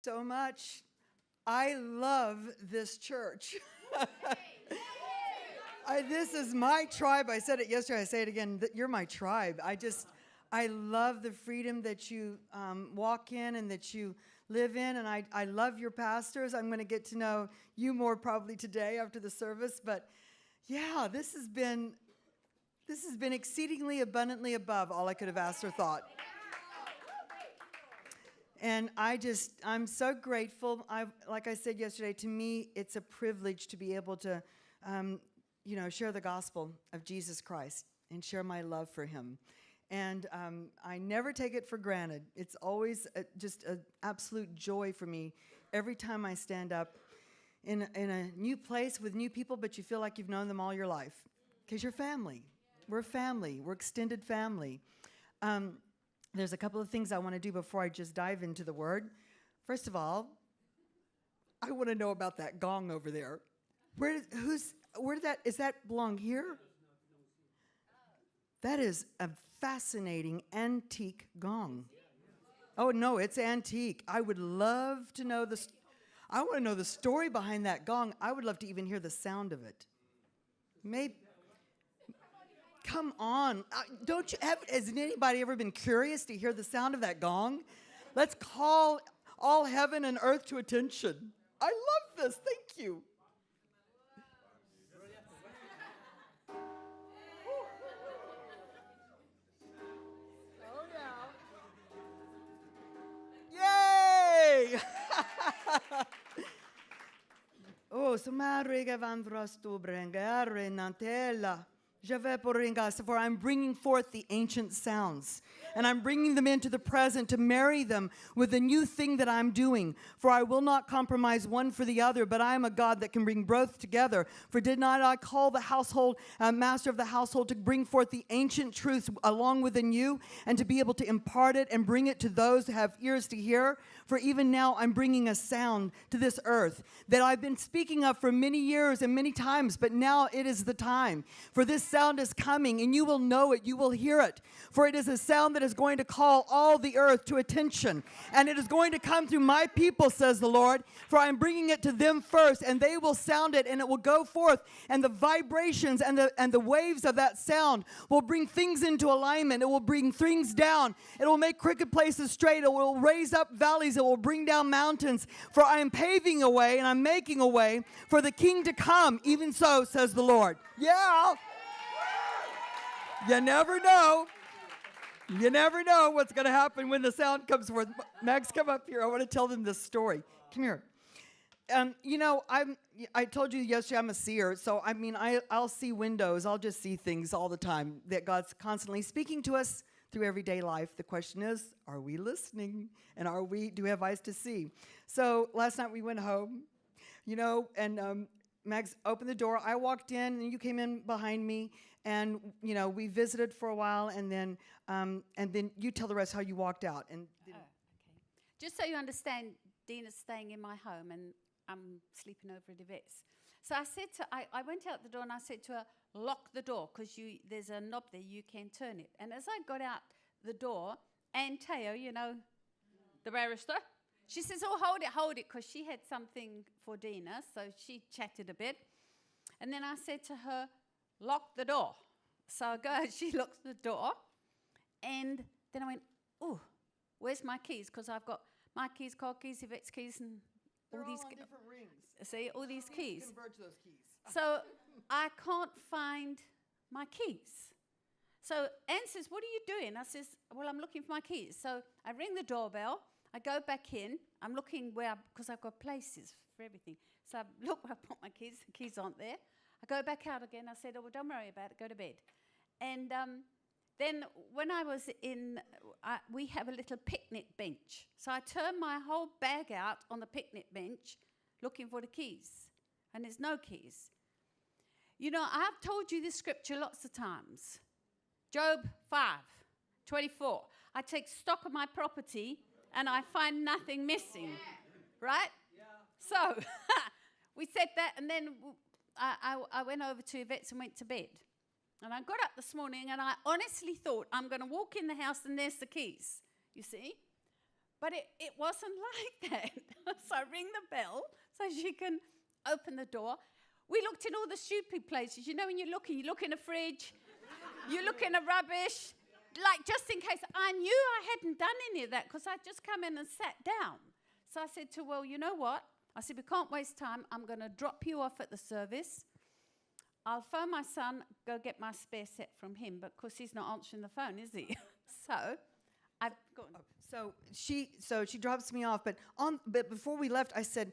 So much. I love this church. This is my tribe. I said it yesterday. I say it again. You're my tribe. I love the freedom that you walk in and that you live in. And I love your pastors. I'm going to get to know you more probably today after the service. But yeah, this has been exceedingly abundantly above all I could have asked or thought. And I'm so grateful. Like I said yesterday, to me, it's a privilege to be able to, share the gospel of Jesus Christ and share my love for him. And I never take it for granted. It's always just an absolute joy for me every time I stand up in a new place with new people, but you feel like you've known them all your life because you're family. We're family. We're extended family. There's a couple of things I want to do before I just dive into the word. First of all, I want to know about that gong over there. Is that belong here? That is a fascinating antique gong. Oh no, it's antique. I would love to know I want to know the story behind that gong. I would love to even hear the sound of it. Maybe. Come on. Has anybody ever been curious to hear the sound of that gong? Let's call all heaven and earth to attention. I love this. Thank you. Oh, yeah. Yay! Oh, samarega vandrastu brengare nantella. For I'm bringing forth the ancient sounds, and I'm bringing them into the present to marry them with the new thing that I'm doing. For I will not compromise one for the other, but I am a God that can bring both together. For did not I call the household, master of the household, to bring forth the ancient truths along with the new, and to be able to impart it and bring it to those who have ears to hear? For even now I'm bringing a sound to this earth that I've been speaking of for many years and many times, but now it is the time. For this sound is coming, and you will know it, you will hear it. For it is a sound that is going to call all the earth to attention, and it is going to come through my people, says the Lord. For I am bringing it to them first, and they will sound it, and it will go forth, and the vibrations and the waves of that sound will bring things into alignment. It will bring things down. It will make crooked places straight. It will raise up valleys. It will bring down mountains. For I am paving a way, and I'm making a way for the King to come. Even so, says the Lord. Yeah. You never know. You never know what's going to happen when the sound comes forth. Max, come up here. I want to tell them this story. Come here. I told you yesterday I'm a seer, so I'll see windows. I'll just see things all the time that God's constantly speaking to us through everyday life. The question is, are we listening? And do we have eyes to see? So last night we went home, and Max opened the door. I walked in, and you came in behind me, and we visited for a while, and then you tell the rest how you walked out. And okay. Just so you understand, Dina's staying in my home, and I'm sleeping over at Yvette's. So I went out the door, and I said to her, lock the door, because there's a knob there, you can turn it. And as I got out the door, Ann Teo, the barrister, she says, oh, hold it, because she had something for Dina, so she chatted a bit. And then I said to her, lock the door. So I go, she locks the door, and then I went, oh, where's my keys? Because I've got my keys, car keys, Yvette's keys, and they're all these all on different rings. See, all these keys. Converge those keys. So I can't find my keys. So Anne says, what are you doing? I says, well, I'm looking for my keys. So I ring the doorbell. I go back in. I'm looking because I've got places for everything. So I look where I put my keys. The keys aren't there. I go back out again. I said, oh, well, don't worry about it. Go to bed. And then when I was we have a little picnic bench. So I turned my whole bag out on the picnic bench looking for the keys. And there's no keys. I've told you this scripture lots of times. Job 5:24. I take stock of my property and I find nothing missing. Right? Yeah. So we said that, and then I went over to Yvette's and went to bed. And I got up this morning, and I honestly thought I'm going to walk in the house and there's the keys, you see. But it wasn't like that. So I ring the bell so she can open the door. We looked in all the stupid places. You know, when you look in a fridge, you look in a rubbish, like just in case. I knew I hadn't done any of that because I'd just come in and sat down. So I said to her, well, you know what? I said, we can't waste time. I'm going to drop you off at the service. I'll phone my son, go get my spare set from him, but of course he's not answering the phone, is he? So I've gone. So she drops me off, but before we left, I said,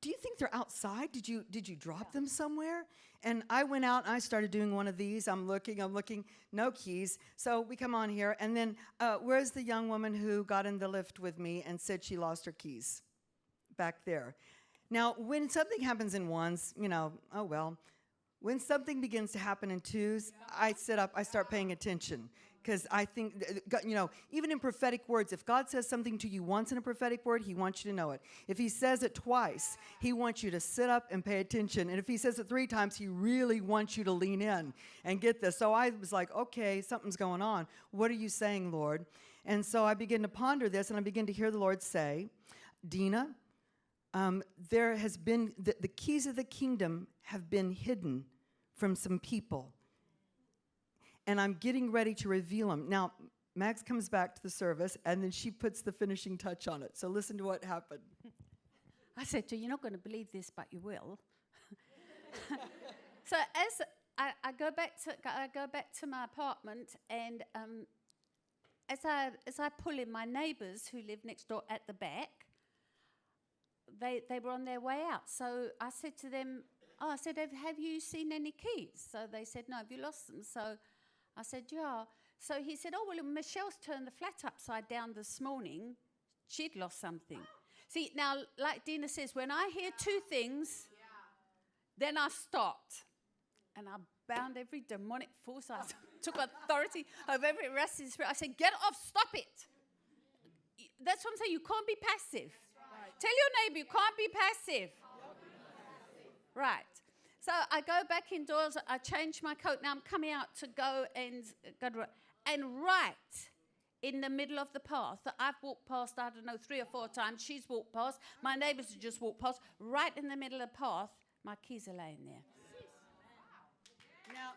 do you think they're outside? Did you drop them somewhere? And I went out and I started doing one of these. I'm looking, no keys. So we come on here, and then where's the young woman who got in the lift with me and said she lost her keys? Back there. Now, when something happens in ones, oh well. When something begins to happen in twos, I sit up, I start paying attention. Because I think, even in prophetic words, if God says something to you once in a prophetic word, he wants you to know it. If he says it twice, he wants you to sit up and pay attention. And if he says it 3 times, he really wants you to lean in and get this. So I was like, okay, something's going on. What are you saying, Lord? And so I begin to ponder this, and I begin to hear the Lord say, Dina, there has been, the keys of the kingdom have been hidden from some people. And I'm getting ready to reveal them. Now, Max comes back to the service, and then she puts the finishing touch on it. So listen to what happened. I said to her, you're not going to believe this, but you will. So as I go back to my apartment, and as I pull in, my neighbours who live next door at the back, they were on their way out. So I said to them, have you seen any keys? So they said, no, have you lost them? So I said, yeah. So he said, oh, well, Michelle's turned the flat upside down this morning. She'd lost something. See, now, like Dina says, when I hear 2 things, then I stopped. And I bound every demonic force. I took authority over every restless spirit. I said, get off, stop it. That's what I'm saying. You can't be passive. Right. Tell your neighbor, you can't be passive. Right. So I go back indoors, I change my coat. Now I'm coming out to go and right in the middle of the path that I've walked past, I don't know, 3 or 4 times. She's walked past. My neighbours have just walked past. Right in the middle of the path, my keys are laying there. Now,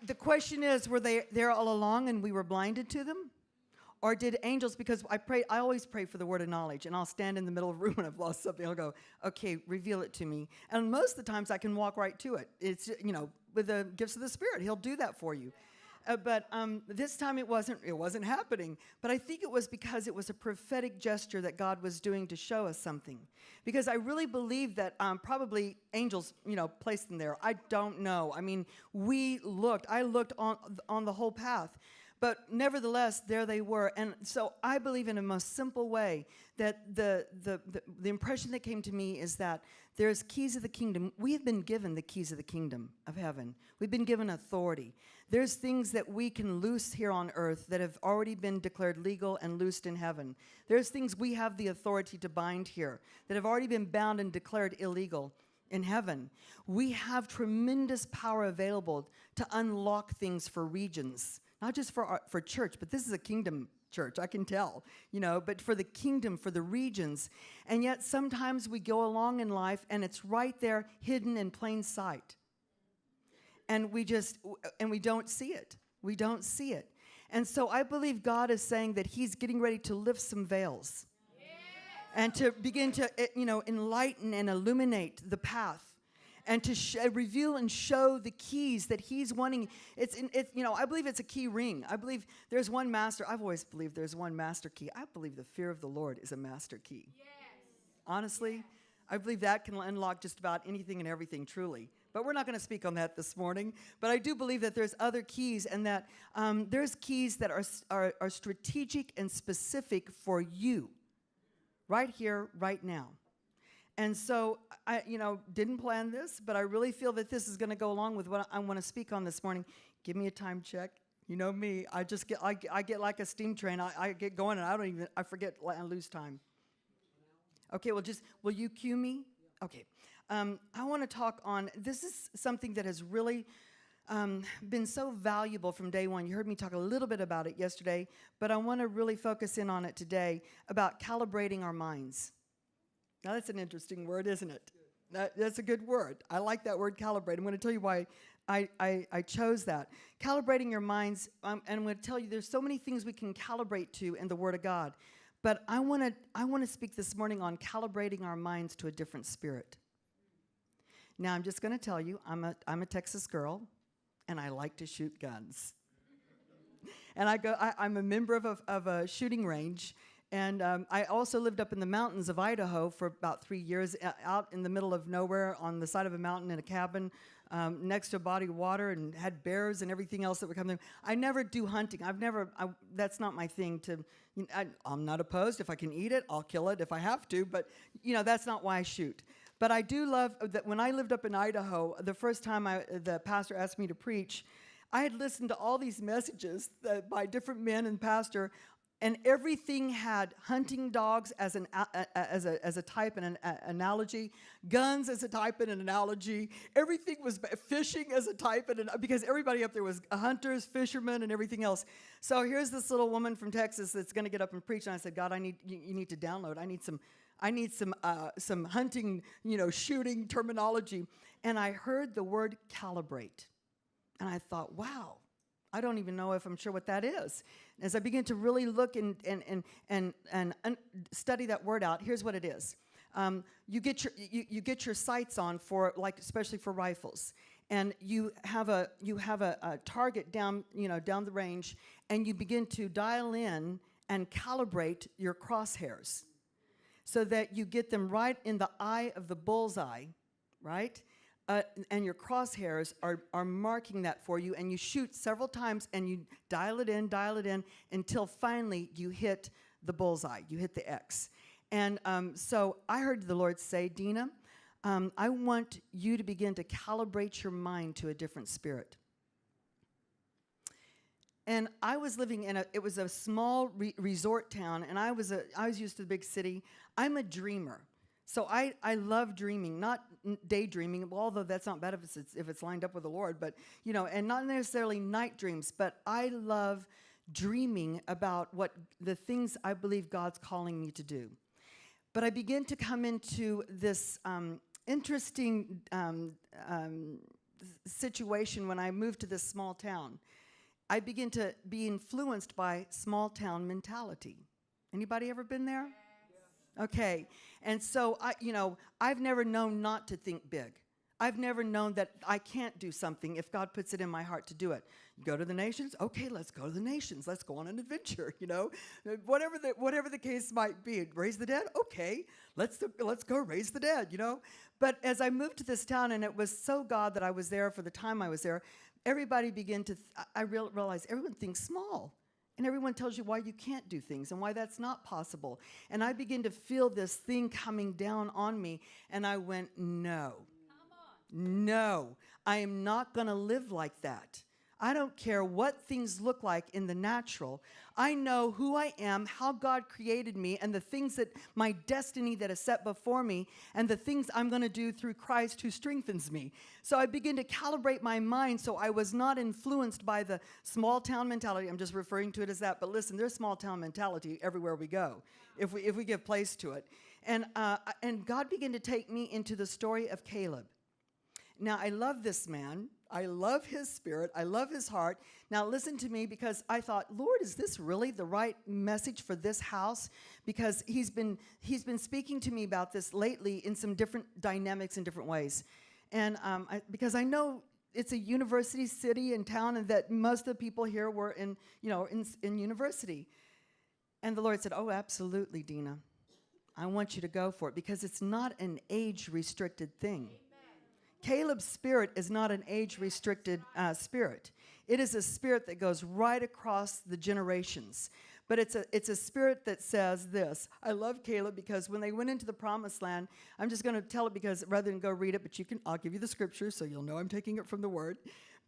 the question is, were they there all along and we were blinded to them? Or did angels, because I always pray for the word of knowledge, and I'll stand in the middle of a room and I've lost something. I'll go, okay, reveal it to me. And most of the times I can walk right to it. It's, with the gifts of the Spirit, he'll do that for you. But this time it wasn't happening. But I think it was because it was a prophetic gesture that God was doing to show us something. Because I really believe that probably angels, placed them there. I don't know. I mean, I looked on the whole path. But nevertheless, there they were. And so I believe in a most simple way that the impression that came to me is that there's keys of the kingdom. We have been given the keys of the kingdom of heaven. We've been given authority. There's things that we can loose here on earth that have already been declared legal and loosed in heaven. There's things we have the authority to bind here that have already been bound and declared illegal in heaven. We have tremendous power available to unlock things for regions. Not just for church, but this is a kingdom church, I can tell, but for the kingdom, for the regions. And yet sometimes we go along in life and it's right there hidden in plain sight. And we don't see it. We don't see it. And so I believe God is saying that he's getting ready to lift some veils. Yeah. And to begin to, enlighten and illuminate the path. And to reveal and show the keys that he's wanting. I believe it's a key ring. I believe there's one master. I've always believed there's one master key. I believe the fear of the Lord is a master key. Yes. Honestly, yes. I believe that can unlock just about anything and everything, truly. But we're not going to speak on that this morning. But I do believe that there's other keys, and that there's keys that are strategic and specific for you, right here, right now. And so I, didn't plan this, but I really feel that this is going to go along with what I want to speak on this morning. Give me a time check. You know me. I get like a steam train. I get going, and I forget, I lose time. Okay, will you cue me? Okay. I want to talk on, this is something that has really been so valuable from day one. You heard me talk a little bit about it yesterday, but I want to really focus in on it today about calibrating our minds. Now, that's an interesting word, isn't it? That's a good word. I like that word, calibrate. I'm going to tell you why I chose that. Calibrating your minds, and I'm going to tell you there's so many things we can calibrate to in the Word of God. But I want to speak this morning on calibrating our minds to a different spirit. Now, I'm just going to tell you, I'm a Texas girl, and I like to shoot guns. And I'm a member of a shooting range, and I also lived up in the mountains of Idaho for about 3 years, out in the middle of nowhere on the side of a mountain in a cabin next to a body of water, and had bears and everything else that would come there. I never do hunting. That's not my thing. I'm not opposed. If I can eat it, I'll kill it if I have to, but that's not why I shoot. But I do love that when I lived up in Idaho, the first time the pastor asked me to preach, I had listened to all these messages by different men and pastor, and everything had hunting dogs as a type and an analogy, guns as a type and an analogy. Everything was fishing as a type, because everybody up there was hunters, fishermen, and everything else. So here's this little woman from Texas that's going to get up and preach, and I said, God, you need to download. I need some hunting, shooting terminology. And I heard the word calibrate. And I thought, wow, I don't even know if I'm sure what that is. As I began to really look and study that word out, here's what it is. You get your sights on for, like, especially for rifles. And you have a target down the range, and you begin to dial in and calibrate your crosshairs, so that you get them right in the eye of the bullseye, right? And your crosshairs are marking that for you, and you shoot several times, and you dial it in, until finally you hit the bullseye, you hit the X. And so I heard the Lord say, Dina, I want you to begin to calibrate your mind to a different spirit. And I was living it was a small resort town, and I was used to the big city. I'm a dreamer. So I love dreaming, not daydreaming, although that's not bad if it's lined up with the Lord, but, and not necessarily night dreams, but I love dreaming about what the things I believe God's calling me to do. But I begin to come into this interesting situation when I moved to this small town. I begin to be influenced by small town mentality. Anybody ever been there? Okay, and so I've never known not to think big. I've never known that I can't do something if God puts it in my heart to do it. Go to the nations? Okay, let's go to the nations. Let's go on an adventure, Whatever the case might be. Raise the dead? Okay, let's go raise the dead, But as I moved to this town, and it was so God that I was there for the time I was there, everybody began to, I realized everyone thinks small. And everyone tells you why you can't do things and why that's not possible. And I begin to feel this thing coming down on me, and I went, no. No, I am not going to live like that. I don't care what things look like in the natural. I know who I am, how God created me, and the things that my destiny that is set before me, and the things I'm going to do through Christ who strengthens me. So I begin to calibrate my mind so I was not influenced by the small town mentality. I'm just referring to it as that. But listen, there's small town mentality everywhere we go, if we give place to it. And God began to take me into the story of Caleb. Now, I love this man. I love his spirit. I love his heart. Now, listen to me, because I thought, Lord, is this really the right message for this house? Because he's been speaking to me about this lately in some different dynamics in different ways. And because I know it's a university city and town, and that most of the people here were in university. And the Lord said, oh, absolutely, Dina. I want you to go for it, because it's not an age-restricted thing. Caleb's spirit is not an age-restricted spirit. It is a spirit that goes right across the generations. But it's a spirit that says this. I love Caleb, because when they went into the promised land, I'm just going to tell it because rather than go read it, but I'll give you the scripture so you'll know I'm taking it from the word.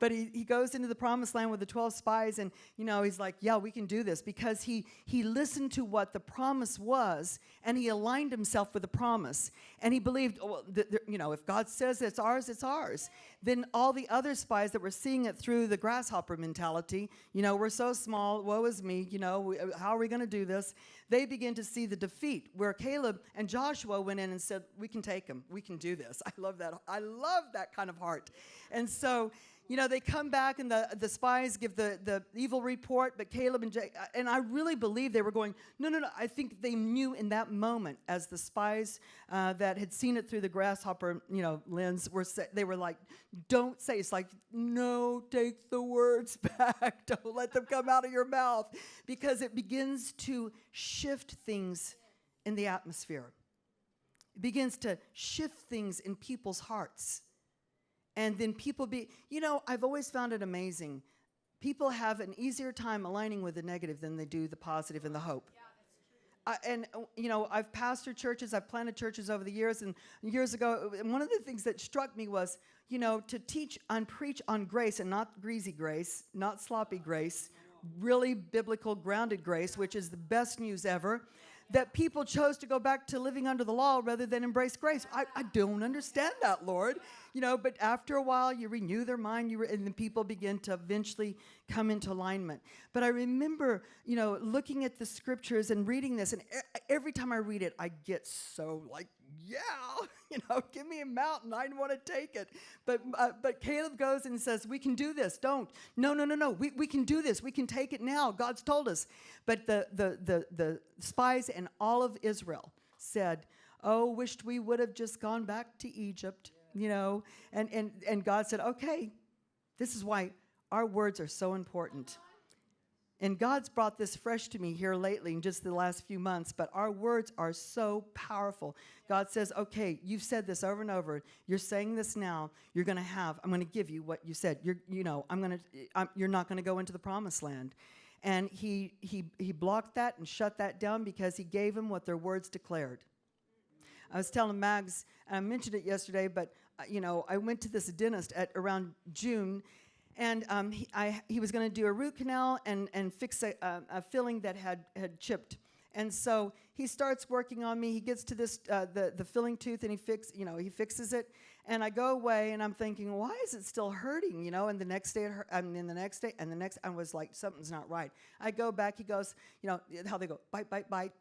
But he goes into the promised land with the 12 spies, and, he's like, yeah, we can do this, because he listened to what the promise was, and he aligned himself with the promise. And he believed, if God says it's ours, it's ours. Then all the other spies that were seeing it through the grasshopper mentality, we're so small, woe is me, how are we going to do this? They begin to see the defeat, where Caleb and Joshua went in and said, we can take them. We can do this. I love that. I love that kind of heart. And so, they come back, and the spies give the evil report, but Caleb and I really believe they were going, no. I think they knew in that moment, as the spies that had seen it through the grasshopper, lens, they were like, don't say. It's like, no, take the words back. Don't let them come out of your mouth, because it begins to shift things in the atmosphere. It begins to shift things in people's hearts. And then people I've always found it amazing. People have an easier time aligning with the negative than they do the positive and the hope. Yeah, that's true. I've pastored churches, I've planted churches over the years, and years ago, one of the things that struck me was, to teach and preach on grace, and not greasy grace, not sloppy grace, really biblical, grounded grace, which is the best news ever, that people chose to go back to living under the law rather than embrace grace. I don't understand that, Lord. But after a while, you renew their mind, and then people begin to eventually come into alignment. But I remember, looking at the scriptures and reading this, and every time I read it, I get so like, yeah, give me a mountain. I want to take it. But Caleb goes and says, we can do this. Don't. No. We can do this. We can take it now. God's told us. But the spies and all of Israel said, oh, wished we would have just gone back to Egypt, And God said, okay, this is why our words are so important. And God's brought this fresh to me here lately in just the last few months, but our words are so powerful. God says, okay, you've said this over and over. You're saying this now. I'm going to give you what you said. You're not going to go into the promised land. And he blocked that and shut that down, because he gave them what their words declared. I was telling Mags, and I mentioned it yesterday, but I went to this dentist at around June, and he was going to do a root canal and fix a filling that had chipped. And so he starts working on me. He gets to this the filling tooth, and he fixes it. And I go away, and I'm thinking, why is it still hurting? And the next day it hurt, and then the next day, and the next. I was like, something's not right. I go back. He goes, how they go, bite,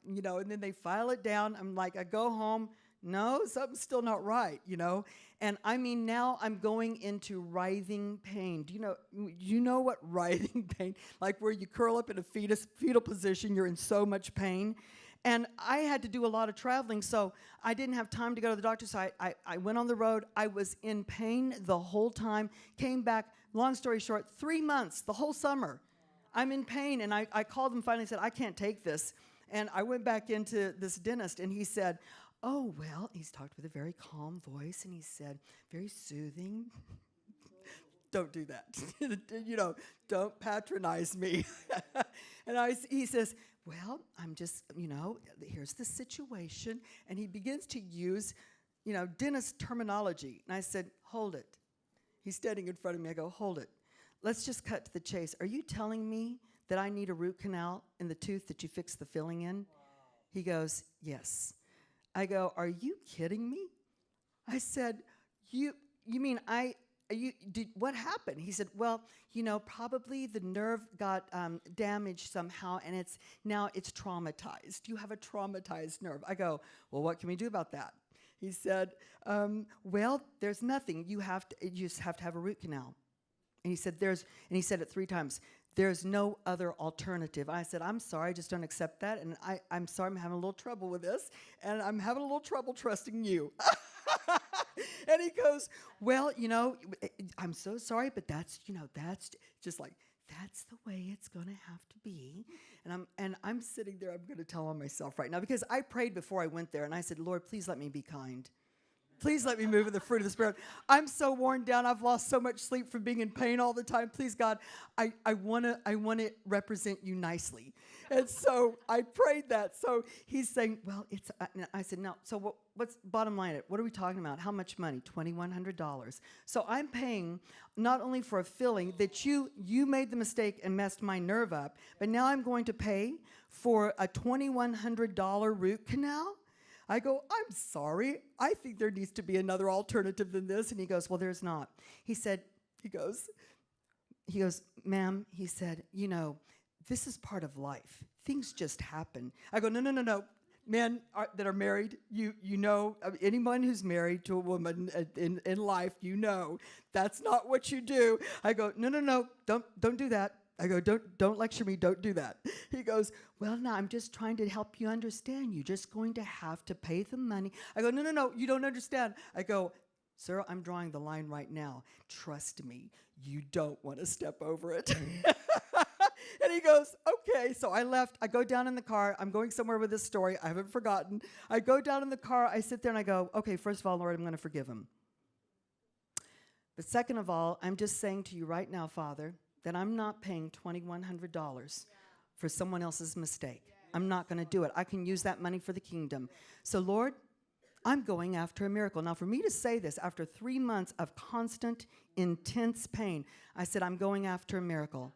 and then they file it down. I'm like, I go home. No, something's still not right, And I mean, now I'm going into writhing pain. Do you know what writhing pain? Like where you curl up in a fetal position, you're in so much pain. And I had to do a lot of traveling, so I didn't have time to go to the doctor. So I went on the road. I was in pain the whole time. Came back, long story short, 3 months, the whole summer. I'm in pain, and I called him finally and said, I can't take this. And I went back into this dentist, and he said, oh, well, he's talked with a very calm voice, and he said, very soothing. Don't do that. Don't patronize me. And he says, well, I'm just, here's the situation. And he begins to use, dentist terminology. And I said, hold it. He's standing in front of me. I go, hold it. Let's just cut to the chase. Are you telling me that I need a root canal in the tooth that you fixed the filling in? Wow. He goes, yes. I go, are you kidding me? I said, you mean what happened? He said, well, probably the nerve got damaged somehow, and it's traumatized. You have a traumatized nerve. I go, well, what can we do about that? He said, well, there's nothing. You just have to have a root canal. And he said, he said it 3 times. There's no other alternative. I said, I'm sorry, I just don't accept that. And I'm sorry, I'm having a little trouble with this. And I'm having a little trouble trusting you. And he goes, well, I'm so sorry, but that's just like, that's the way it's going to have to be. And I'm sitting there, I'm going to tell on myself right now, because I prayed before I went there, and I said, Lord, please let me be kind. Please let me move in the fruit of the Spirit. I'm so worn down. I've lost so much sleep from being in pain all the time. Please, God, I want to represent you nicely. And so I prayed that. So he's saying, well, it's, and I said, no. So what's bottom line? What are we talking about? How much money? $2,100. So I'm paying not only for a filling that you made the mistake and messed my nerve up, but now I'm going to pay for a $2,100 root canal? I go, I'm sorry. I think there needs to be another alternative than this. And he goes, well, there's not. He goes, ma'am, he said, you know, this is part of life. Things just happen. I go, no. Men that are married, you know, anyone who's married to a woman in life, you know, that's not what you do. I go, no, don't do that. I go, don't lecture me, don't do that. He goes, well, no, I'm just trying to help you understand. You're just going to have to pay the money. I go, no, you don't understand. I go, sir, I'm drawing the line right now. Trust me, you don't want to step over it. And he goes, okay. So I left. I go down in the car. I'm going somewhere with this story. I haven't forgotten. I go down in the car. I sit there and I go, okay, first of all, Lord, I'm going to forgive him. But second of all, I'm just saying to you right now, Father, that I'm not paying $2,100 for someone else's mistake. I'm not going to do it. I can use that money for the kingdom. So, Lord, I'm going after a miracle. Now, for me to say this after 3 months of constant, intense pain, I said, I'm going after a miracle.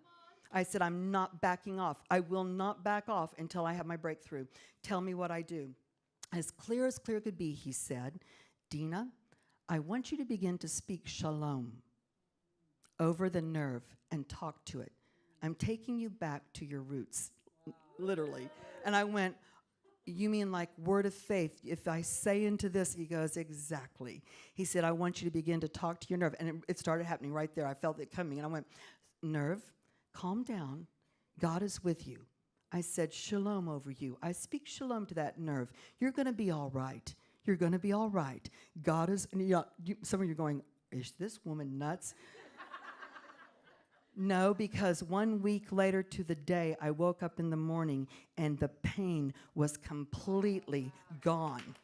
I said, I'm not backing off. I will not back off until I have my breakthrough. Tell me what I do. As clear could be, he said, Dina, I want you to begin to speak shalom over the nerve and talk to it. I'm taking you back to your roots, literally. And I went, you mean like word of faith? If I say into this, he goes, exactly. He said, I want you to begin to talk to your nerve. And it started happening right there. I felt it coming. And I went, nerve, calm down. God is with you. I said, shalom over you. I speak shalom to that nerve. You're going to be all right. You're going to be all right. God is, and some of you are going, is this woman nuts? No, because 1 week later to the day, I woke up in the morning and the pain was completely gone.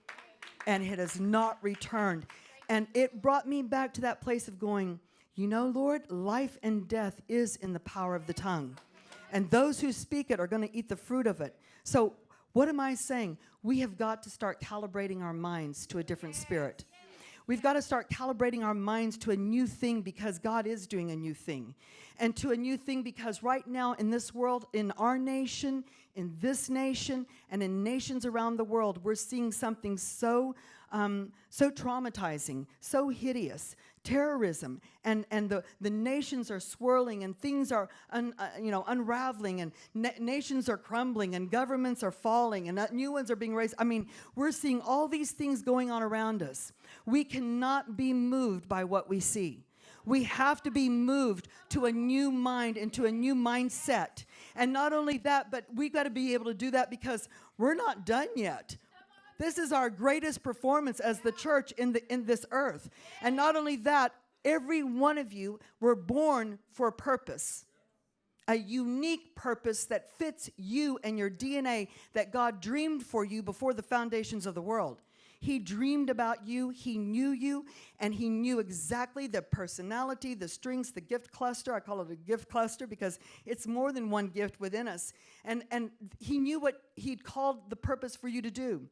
And it has not returned. And it brought me back to that place of going, you know, Lord, life and death is in the power of the tongue. And those who speak it are going to eat the fruit of it. So what am I saying? We have got to start calibrating our minds to a different spirit. We've got to start calibrating our minds to a new thing because God is doing a new thing. And to a new thing because right now in this world, in our nation, in this nation, and in nations around the world, we're seeing something so traumatizing, so hideous. Terrorism, and the nations are swirling, and things are unraveling, and nations are crumbling, and governments are falling, and new ones are being raised. I mean, we're seeing all these things going on around us. We cannot be moved by what we see. We have to be moved to a new mind and to a new mindset. And not only that, but we've got to be able to do that because we're not done yet. This is our greatest performance as the church in this earth. And not only that, every one of you were born for a purpose. A unique purpose that fits you and your DNA that God dreamed for you before the foundations of the world. He dreamed about you, he knew you, and he knew exactly the personality, the strengths, the gift cluster. I call it a gift cluster because it's more than one gift within us. And he knew what he'd called the purpose for you to do.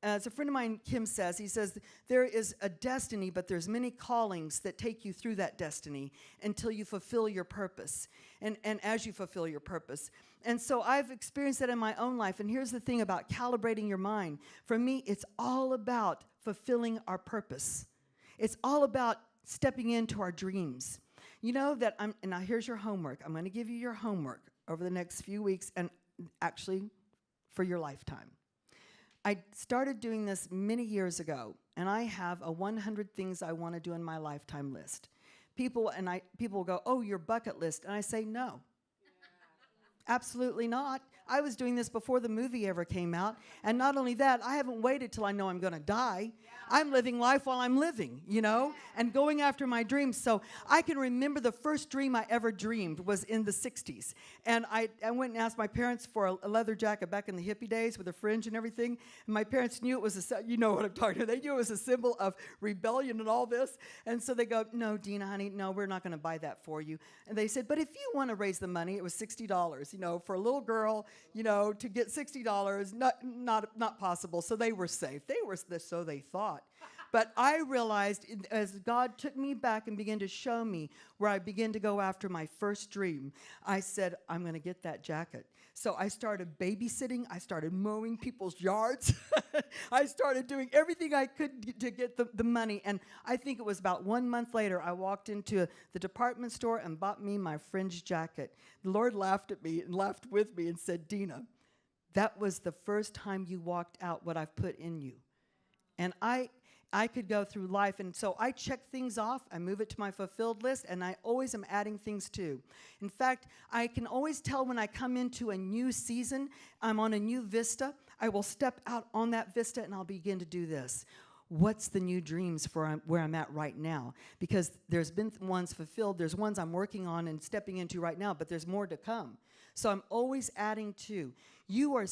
As a friend of mine, Kim says, he says, there is a destiny, but there's many callings that take you through that destiny until you fulfill your purpose, and as you fulfill your purpose. And so I've experienced that in my own life, and here's the thing about calibrating your mind. For me, it's all about fulfilling our purpose. It's all about stepping into our dreams. You know that and now here's your homework. I'm going to give you your homework over the next few weeks, and actually for your lifetime. I started doing this many years ago, and I have a 100 things I want to do in my lifetime list. People will go, oh, your bucket list. And I say, no. Absolutely not. I was doing this before the movie ever came out. And not only that, I haven't waited till I know I'm going to die. I'm living life while I'm living, and going after my dreams. So I can remember the first dream I ever dreamed was in the 60s. And I went and asked my parents for a leather jacket back in the hippie days with a fringe and everything. And my parents knew it was you know what I'm talking about. They knew it was a symbol of rebellion and all this. And so they go, no, Dina, honey, no, we're not going to buy that for you. And they said, but if you want to raise the money, it was $60, for a little girl, to get $60, not possible. So they were safe. So they thought. But I realized as God took me back and began to show me where I began to go after my first dream, I said, I'm going to get that jacket. So I started babysitting. I started mowing people's yards. I started doing everything I could to get the money. And I think it was about 1 month later, I walked into the department store and bought me my fringe jacket. The Lord laughed at me and laughed with me and said, Dina, that was the first time you walked out what I've put in you. And I could go through life, and so I check things off, I move it to my fulfilled list, and I always am adding things too. In fact, I can always tell when I come into a new season, I'm on a new vista, I will step out on that vista and I'll begin to do this. What's the new dreams for where I'm at right now? Because there's been ones fulfilled, there's ones I'm working on and stepping into right now, but there's more to come. So I'm always adding to. You are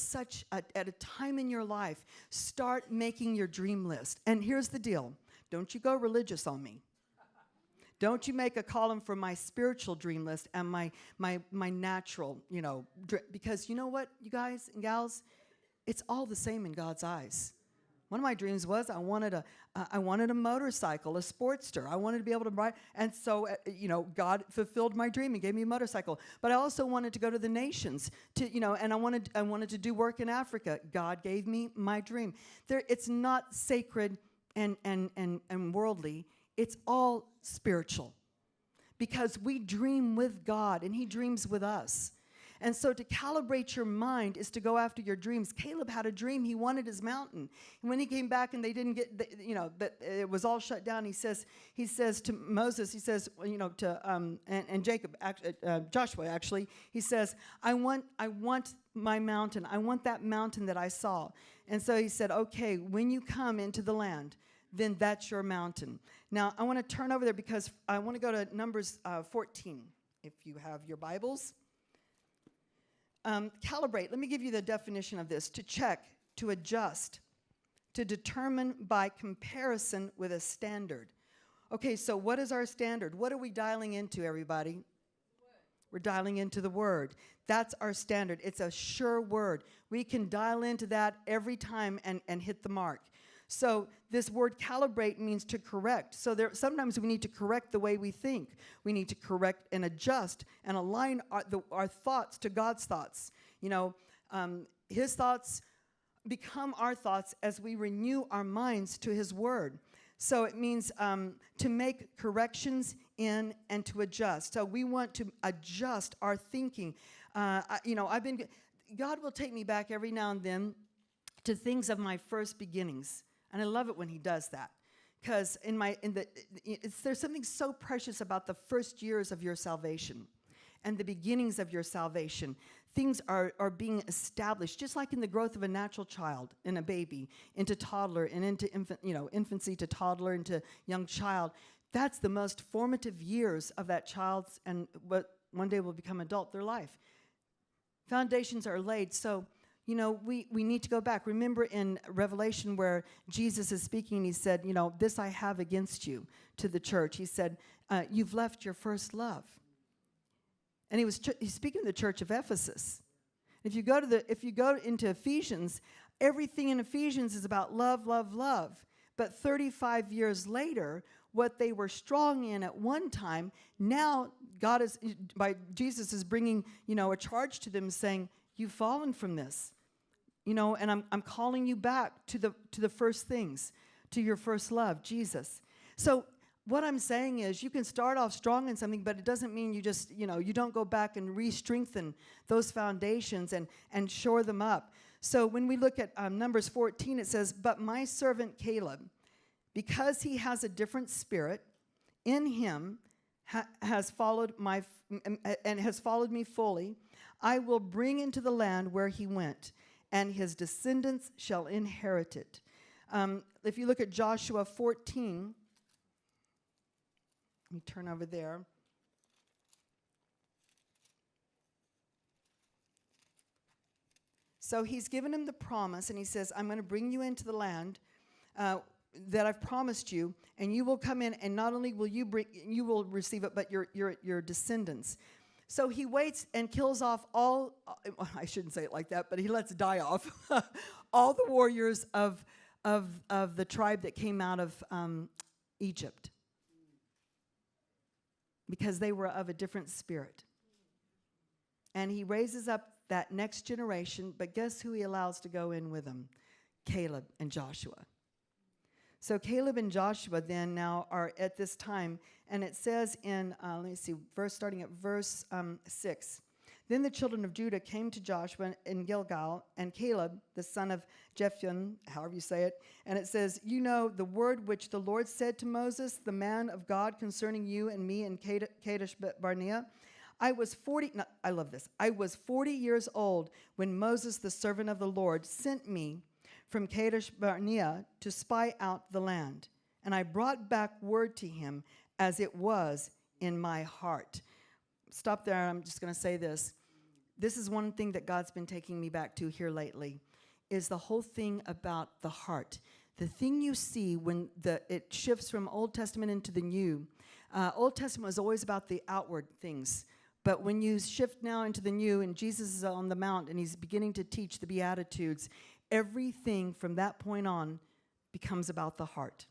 at a time in your life, start making your dream list. And here's the deal. Don't you go religious on me. Don't you make a column for my spiritual dream list and my natural, because you know what, you guys and gals? It's all the same in God's eyes. One of my dreams was I wanted a motorcycle, a Sportster. I wanted to be able to ride. And so, God fulfilled my dream and gave me a motorcycle. But I also wanted to go to the nations, and I wanted to do work in Africa. God gave me my dream. It's not sacred and worldly. It's all spiritual. Because we dream with God, and He dreams with us. And so to calibrate your mind is to go after your dreams. Caleb had a dream. He wanted his mountain. And when he came back and they didn't get, that it was all shut down, he says to Moses, he says, and Jacob, Joshua actually, he says, I want my mountain. I want that mountain that I saw. And so he said, okay, when you come into the land, then that's your mountain. Now, I want to turn over there because I want to go to Numbers 14, if you have your Bibles. Calibrate, let me give you the definition of this. To check, to adjust, to determine by comparison with a standard. Okay, so what is our standard? What are we dialing into, everybody? We're dialing into the Word. That's our standard. It's a sure word. We can dial into that every time and hit the mark. So this word calibrate means to correct. So sometimes we need to correct the way we think. We need to correct and adjust and align our thoughts to God's thoughts. His thoughts become our thoughts as we renew our minds to His Word. So it means to make corrections in and to adjust. So we want to adjust our thinking. God will take me back every now and then to things of my first beginnings. And I love it when He does that, because there's something so precious about the first years of your salvation and the beginnings of your salvation. Things are being established, just like in the growth of a natural child, in a baby, into toddler, and into infancy to toddler, into young child. That's the most formative years of that child's and what one day will become adult, their life. Foundations are laid, so we need to go back. Remember in Revelation where Jesus is speaking, He said, this I have against you to the church. He said, you've left your first love. And he's speaking to the church of Ephesus. If you go into Ephesians, everything in Ephesians is about love, love, love. But 35 years later, what they were strong in at one time, now Jesus is bringing, a charge to them saying, you've fallen from this. And I'm calling you back to the first things, to your first love, Jesus. So what I'm saying is you can start off strong in something, but it doesn't mean you just, you don't go back and re-strengthen those foundations and shore them up. So when we look at Numbers 14, it says, but my servant Caleb, because he has a different spirit in him, has followed me fully. I will bring into the land where he went, and his descendants shall inherit it. If you look at Joshua 14, let me turn over there. So he's given him the promise, and he says, I'm going to bring you into the land that I've promised you, and you will come in, and not only will you will receive it, but your descendants. So he waits and kills off all, I shouldn't say it like that, but he lets die off all the warriors of the tribe that came out of Egypt, because they were of a different spirit. And he raises up that next generation, but guess who he allows to go in with him? Caleb and Joshua. So Caleb and Joshua then now are at this time, and it says in, starting at verse 6. Then the children of Judah came to Joshua in Gilgal, and Caleb, the son of Jephunneh, however you say it, and it says, you know the word which the Lord said to Moses, the man of God, concerning you and me in Kadesh Barnea. I was 40 years old when Moses, the servant of the Lord, sent me from Kadesh Barnea to spy out the land. And I brought back word to him as it was in my heart. Stop there. I'm just going to say this. This is one thing that God's been taking me back to here lately, is the whole thing about the heart. The thing you see when it shifts from Old Testament into the New. Old Testament was always about the outward things. But when you shift now into the New, and Jesus is on the mount, and he's beginning to teach the Beatitudes, everything from that point on becomes about the heart.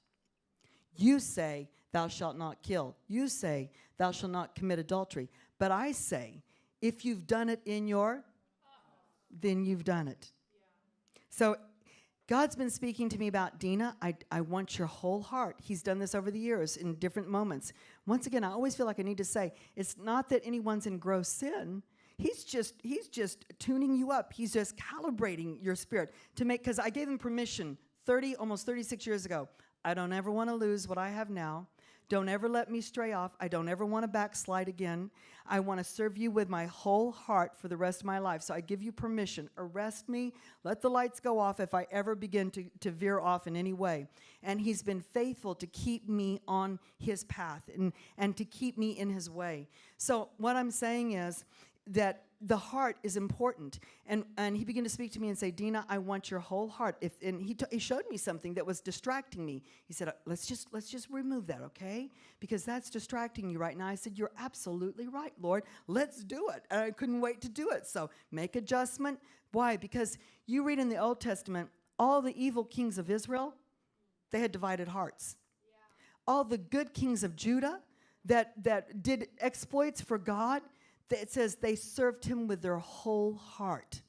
You say, thou shalt not kill. You say, thou shalt not commit adultery. But I say, if you've done it in your, then you've done it. Yeah. So God's been speaking to me about, Dina, I want your whole heart. He's done this over the years in different moments. Once again, I always feel like I need to say, it's not that anyone's in gross sin. He's just tuning you up. He's just calibrating your spirit to make, because I gave him permission almost 36 years ago. I don't ever want to lose what I have now. Don't ever let me stray off. I don't ever want to backslide again. I want to serve you with my whole heart for the rest of my life. So I give you permission. Arrest me. Let the lights go off if I ever begin to veer off in any way. And he's been faithful to keep me on his path and to keep me in his way. So what I'm saying is that the heart is important. And he began to speak to me and say, Dina, I want your whole heart. And he showed me something that was distracting me. He said, let's just remove that, okay? Because that's distracting you right now. I said, you're absolutely right, Lord. Let's do it. And I couldn't wait to do it. So make adjustment. Why? Because you read in the Old Testament, all the evil kings of Israel, they had divided hearts. Yeah. All the good kings of Judah that did exploits for God, it says they served him with their whole heart.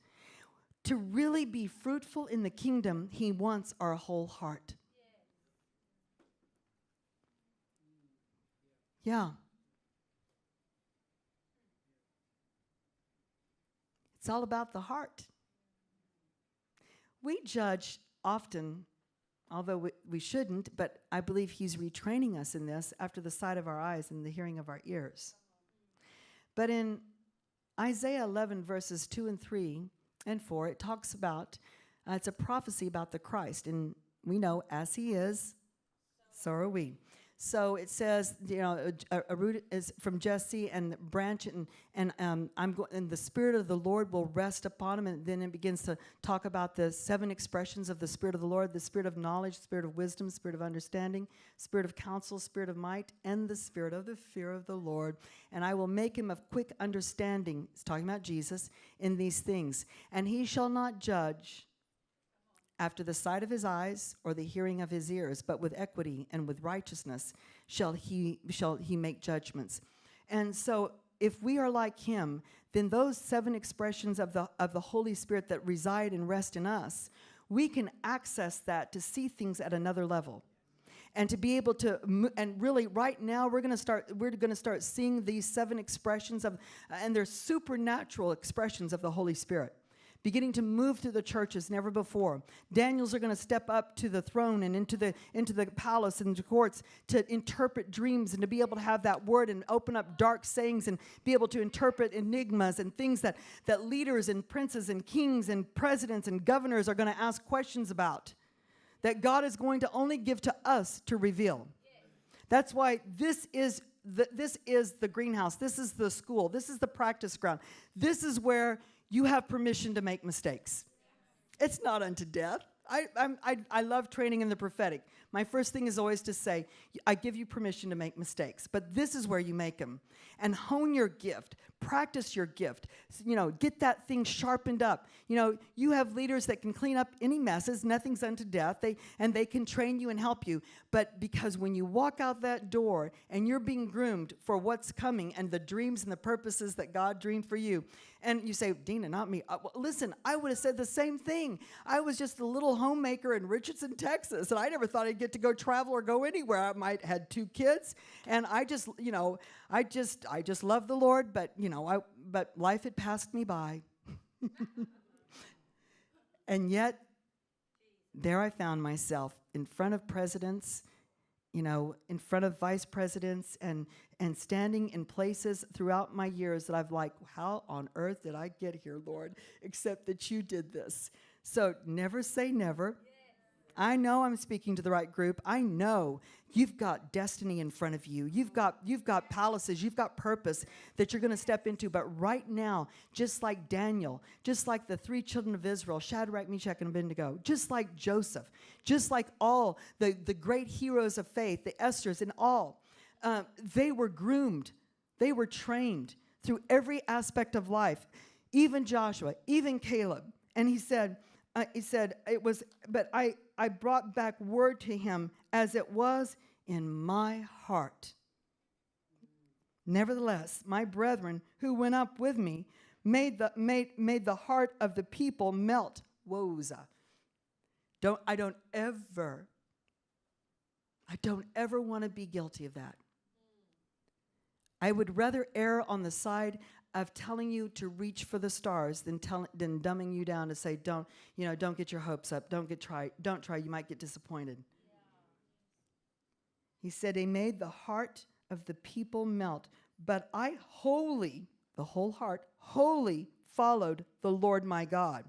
To really be fruitful in the kingdom, he wants our whole heart. Yeah. It's all about the heart. We judge often, although we shouldn't, but I believe he's retraining us in this after the sight of our eyes and the hearing of our ears. But in Isaiah 11, verses 2 and 3 and 4, it talks about, it's a prophecy about the Christ. And we know, as he is, so are we. So it says, a root is from Jesse, and the branch, and the Spirit of the Lord will rest upon him. And then it begins to talk about the 7 expressions of the Spirit of the Lord: the Spirit of knowledge, Spirit of wisdom, Spirit of understanding, Spirit of counsel, Spirit of might, and the Spirit of the fear of the Lord. And I will make him of quick understanding, it's talking about Jesus, in these things. And he shall not judge after the sight of his eyes or the hearing of his ears, but with equity and with righteousness shall he make judgments. And so if we are like him, then those 7 expressions of the Holy Spirit that reside and rest in us, we can access that to see things at another level. And to be able to, and really right now we're going to start seeing these 7 expressions of, and they're supernatural expressions of the Holy Spirit. beginning to move through the church as never before. Daniels are going to step up to the throne and into the palace and the courts to interpret dreams and to be able to have that word and open up dark sayings and be able to interpret enigmas and things that leaders and princes and kings and presidents and governors are going to ask questions about, that God is going to only give to us to reveal. That's why this is the greenhouse. This is the school. This is the practice ground. This is where you have permission to make mistakes. It's not unto death. I love training in the prophetic. My first thing is always to say, I give you permission to make mistakes, but this is where you make them. And hone your gift. Practice your gift. Get that thing sharpened up. You have leaders that can clean up any messes. Nothing's unto death. They can train you and help you. But because when you walk out that door and you're being groomed for what's coming and the dreams and the purposes that God dreamed for you, and you say, Dina, not me. Listen, I would have said the same thing. I was just a little homemaker in Richardson, Texas, and I never thought I'd get to go travel or go anywhere. I might had 2 kids, and I just love the Lord, but life had passed me by. And yet, there I found myself in front of presidents, in front of vice presidents, and standing in places throughout my years that I've like, how on earth did I get here, Lord, except that you did this. So never say never. I know I'm speaking to the right group. I know you've got destiny in front of you. You've got palaces. You've got purpose that you're going to step into. But right now, just like Daniel, just like the 3 children of Israel, Shadrach, Meshach, and Abednego, just like Joseph, just like all the great heroes of faith, the Esthers and all, they were groomed. They were trained through every aspect of life, even Joshua, even Caleb. And he said, it was, but I brought back word to him as it was in my heart. Nevertheless, my brethren who went up with me made the heart of the people melt. Woza. I don't ever want to be guilty of that. I would rather err on the side of telling you to reach for the stars than dumbing you down to say, don't get your hopes up. Don't try, you might get disappointed. Yeah. He said, he made the heart of the people melt, but I the whole heart, wholly followed the Lord my God.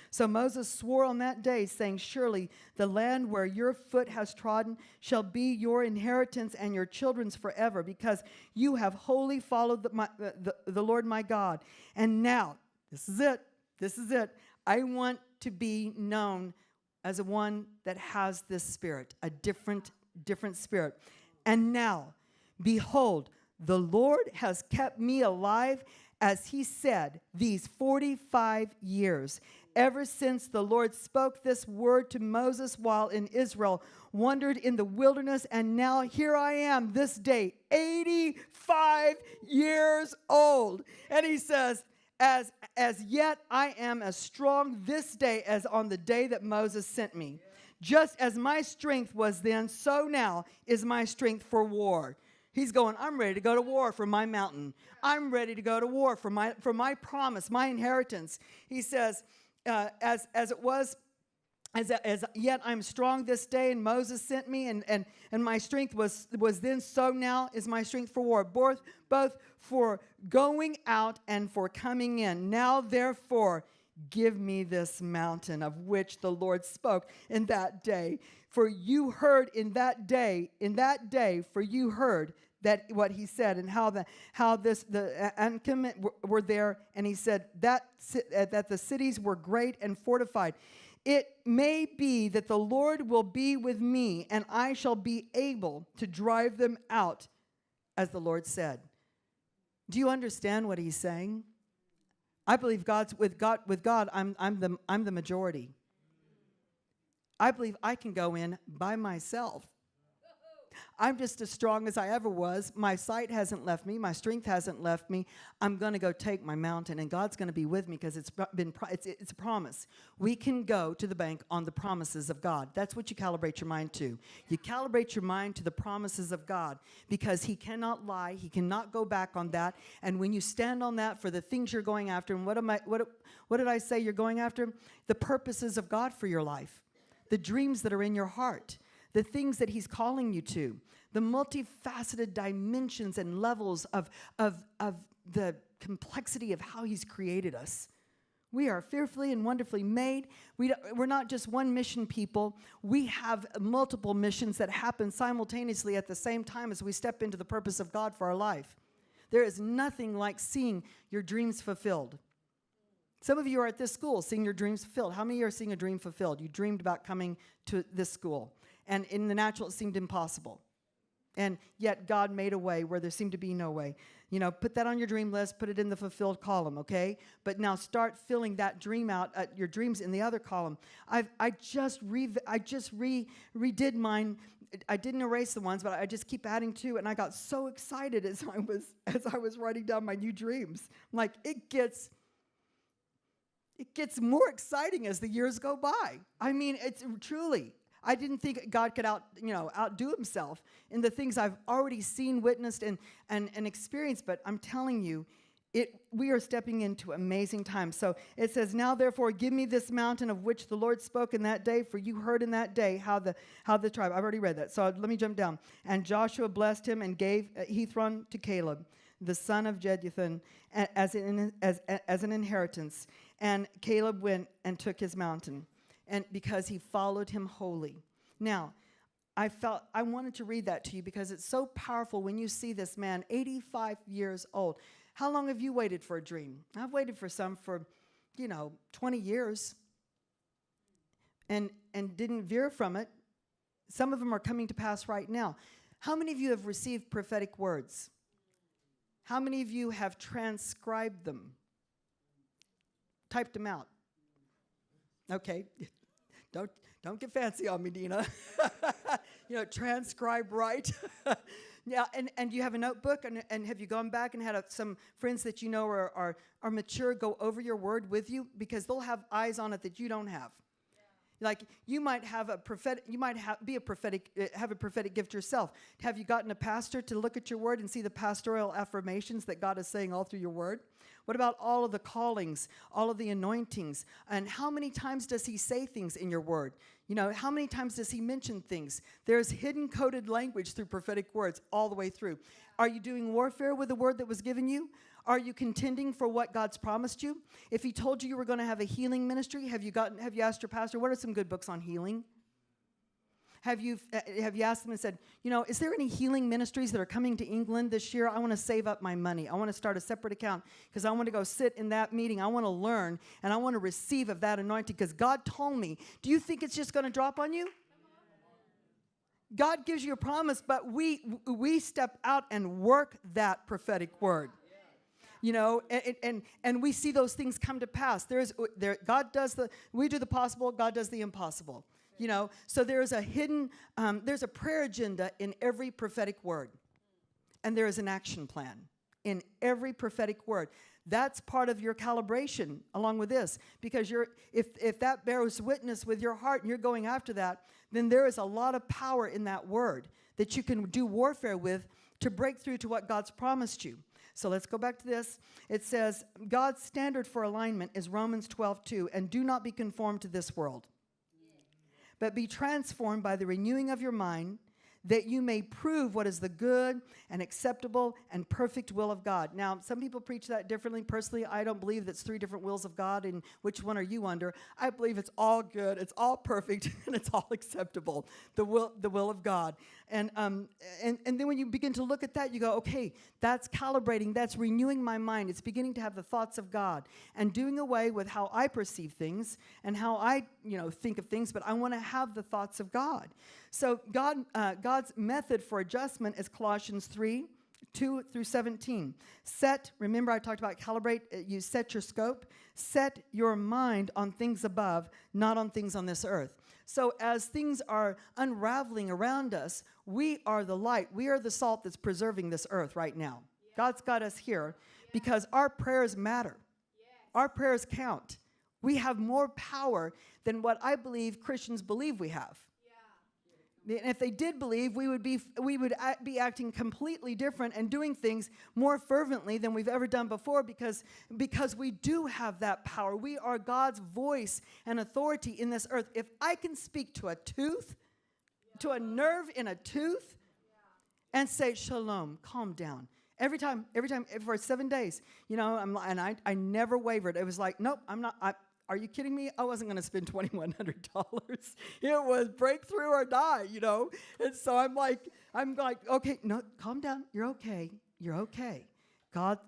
So Moses swore on that day, saying, surely the land where your foot has trodden shall be your inheritance and your children's forever, because you have wholly followed the Lord my God. And now, this is it. I want to be known as one that has this spirit, a different spirit. And now, behold, the Lord has kept me alive, as he said, these 45 years. Ever since the Lord spoke this word to Moses while in Israel, wandered in the wilderness, and now here I am this day, 85 years old. And he says, as yet I am as strong this day as on the day that Moses sent me. Just as my strength was then, so now is my strength for war. He's going, I'm ready to go to war for my mountain. I'm ready to go to war for my promise, my inheritance. He says, as yet I'm strong this day, and Moses sent me, and my strength was then, so now is my strength for war, both for going out and for coming in. Now therefore give me this mountain of which the Lord spoke in that day. For you heard in that day, for you heard that what he said, and how the encampment were there, and he said that the cities were great and fortified. It may be that the Lord will be with me, and I shall be able to drive them out, as the Lord said. Do you understand what he's saying? I believe with God, I'm the majority. I believe I can go in by myself. I'm just as strong as I ever was. My sight hasn't left me. My strength hasn't left me. I'm going to go take my mountain, and God's going to be with me because it's a promise. We can go to the bank on the promises of God. That's what you calibrate your mind to. You calibrate your mind to the promises of God because he cannot lie. He cannot go back on that. And when you stand on that for the things you're going after, and what did I say you're going after? The purposes of God for your life, the dreams that are in your heart, the things that he's calling you to, the multifaceted dimensions and levels of the complexity of how he's created us. We are fearfully and wonderfully made. We're not just one mission people. We have multiple missions that happen simultaneously at the same time as we step into the purpose of God for our life. There is nothing like seeing your dreams fulfilled. Some of you are at this school seeing your dreams fulfilled. How many of you are seeing a dream fulfilled? You dreamed about coming to this school. And in the natural, it seemed impossible. And yet God made a way where there seemed to be no way. You know, put that on your dream list, put it in the fulfilled column, okay? But now start filling that dream out, your dreams in the other column. I just redid mine. I didn't erase the ones, but I just keep adding to, and I got so excited as I was writing down my new dreams. I'm like, it gets more exciting as the years go by. I mean, it's truly. I didn't think God could outdo himself in the things I've already seen, witnessed, and experienced. But I'm telling you, we are stepping into amazing times. So it says, now therefore give me this mountain of which the Lord spoke in that day, for you heard in that day how the tribe. I've already read that. So let me jump down. And Joshua blessed him and gave Hethron to Caleb, the son of Jeduthun, as an inheritance. And Caleb went and took his mountain, and because he followed him wholly. Now, I wanted to read that to you because it's so powerful when you see this man, 85 years old. How long have you waited for a dream? I've waited for some for, 20 years and didn't veer from it. Some of them are coming to pass right now. How many of you have received prophetic words? How many of you have transcribed them? Typed them out? Okay. Don't get fancy on me, Dina. Transcribe right. Yeah, and you have a notebook, and have you gone back and had some friends that you know are mature go over your word with you because they'll have eyes on it that you don't have. Like you might have a prophetic gift yourself. Have you gotten a pastor to look at your word and see the pastoral affirmations that God is saying all through your word? What about all of the callings, all of the anointings? And how many times does he say things in your word? How many times does he mention things? There's hidden coded language through prophetic words all the way through. Are you doing warfare with the word that was given you? Are you contending for what God's promised you? If he told you were going to have a healing ministry, have you asked your pastor, what are some good books on healing? Have you asked them and said, is there any healing ministries that are coming to England this year? I want to save up my money. I want to start a separate account because I want to go sit in that meeting. I want to learn, and I want to receive of that anointing because God told me. Do you think it's just going to drop on you? God gives you a promise, but we step out and work that prophetic word. And we see those things come to pass. We do the possible, God does the impossible. So there's a hidden, there's a prayer agenda in every prophetic word. And there is an action plan in every prophetic word. That's part of your calibration along with this. Because if that bears witness with your heart and you're going after that, then there is a lot of power in that word that you can do warfare with to break through to what God's promised you. So let's go back to this. It says, God's standard for alignment is Romans 12:2, and do not be conformed to this world, but be transformed by the renewing of your mind, that you may prove what is the good and acceptable and perfect will of God. Now, some people preach that differently. Personally, I don't believe that's 3 different wills of God, and which one are you under? I believe it's all good, it's all perfect, and it's all acceptable, the will of God. And then when you begin to look at that, you go, okay, that's calibrating, that's renewing my mind. It's beginning to have the thoughts of God and doing away with how I perceive things and how I, think of things, but I want to have the thoughts of God. So God's method for adjustment is Colossians 3:2-17. Remember I talked about calibrate, you set your scope, set your mind on things above, not on things on this earth. So as things are unraveling around us, we are the light. We are the salt that's preserving this earth right now. God's got us here because our prayers matter. Our prayers count. We have more power than what I believe Christians believe we have. And if they did believe, we would be acting completely different and doing things more fervently than we've ever done before because we do have that power. We are God's voice and authority in this earth. If I can speak to a tooth, to a nerve in a tooth, and say, shalom, calm down. Every time, for 7 days, I never wavered. It was like, nope, I'm not. Are you kidding me? I wasn't going to spend $2,100. It was breakthrough or die, And so I'm like, okay, no, calm down. You're okay. You're okay. God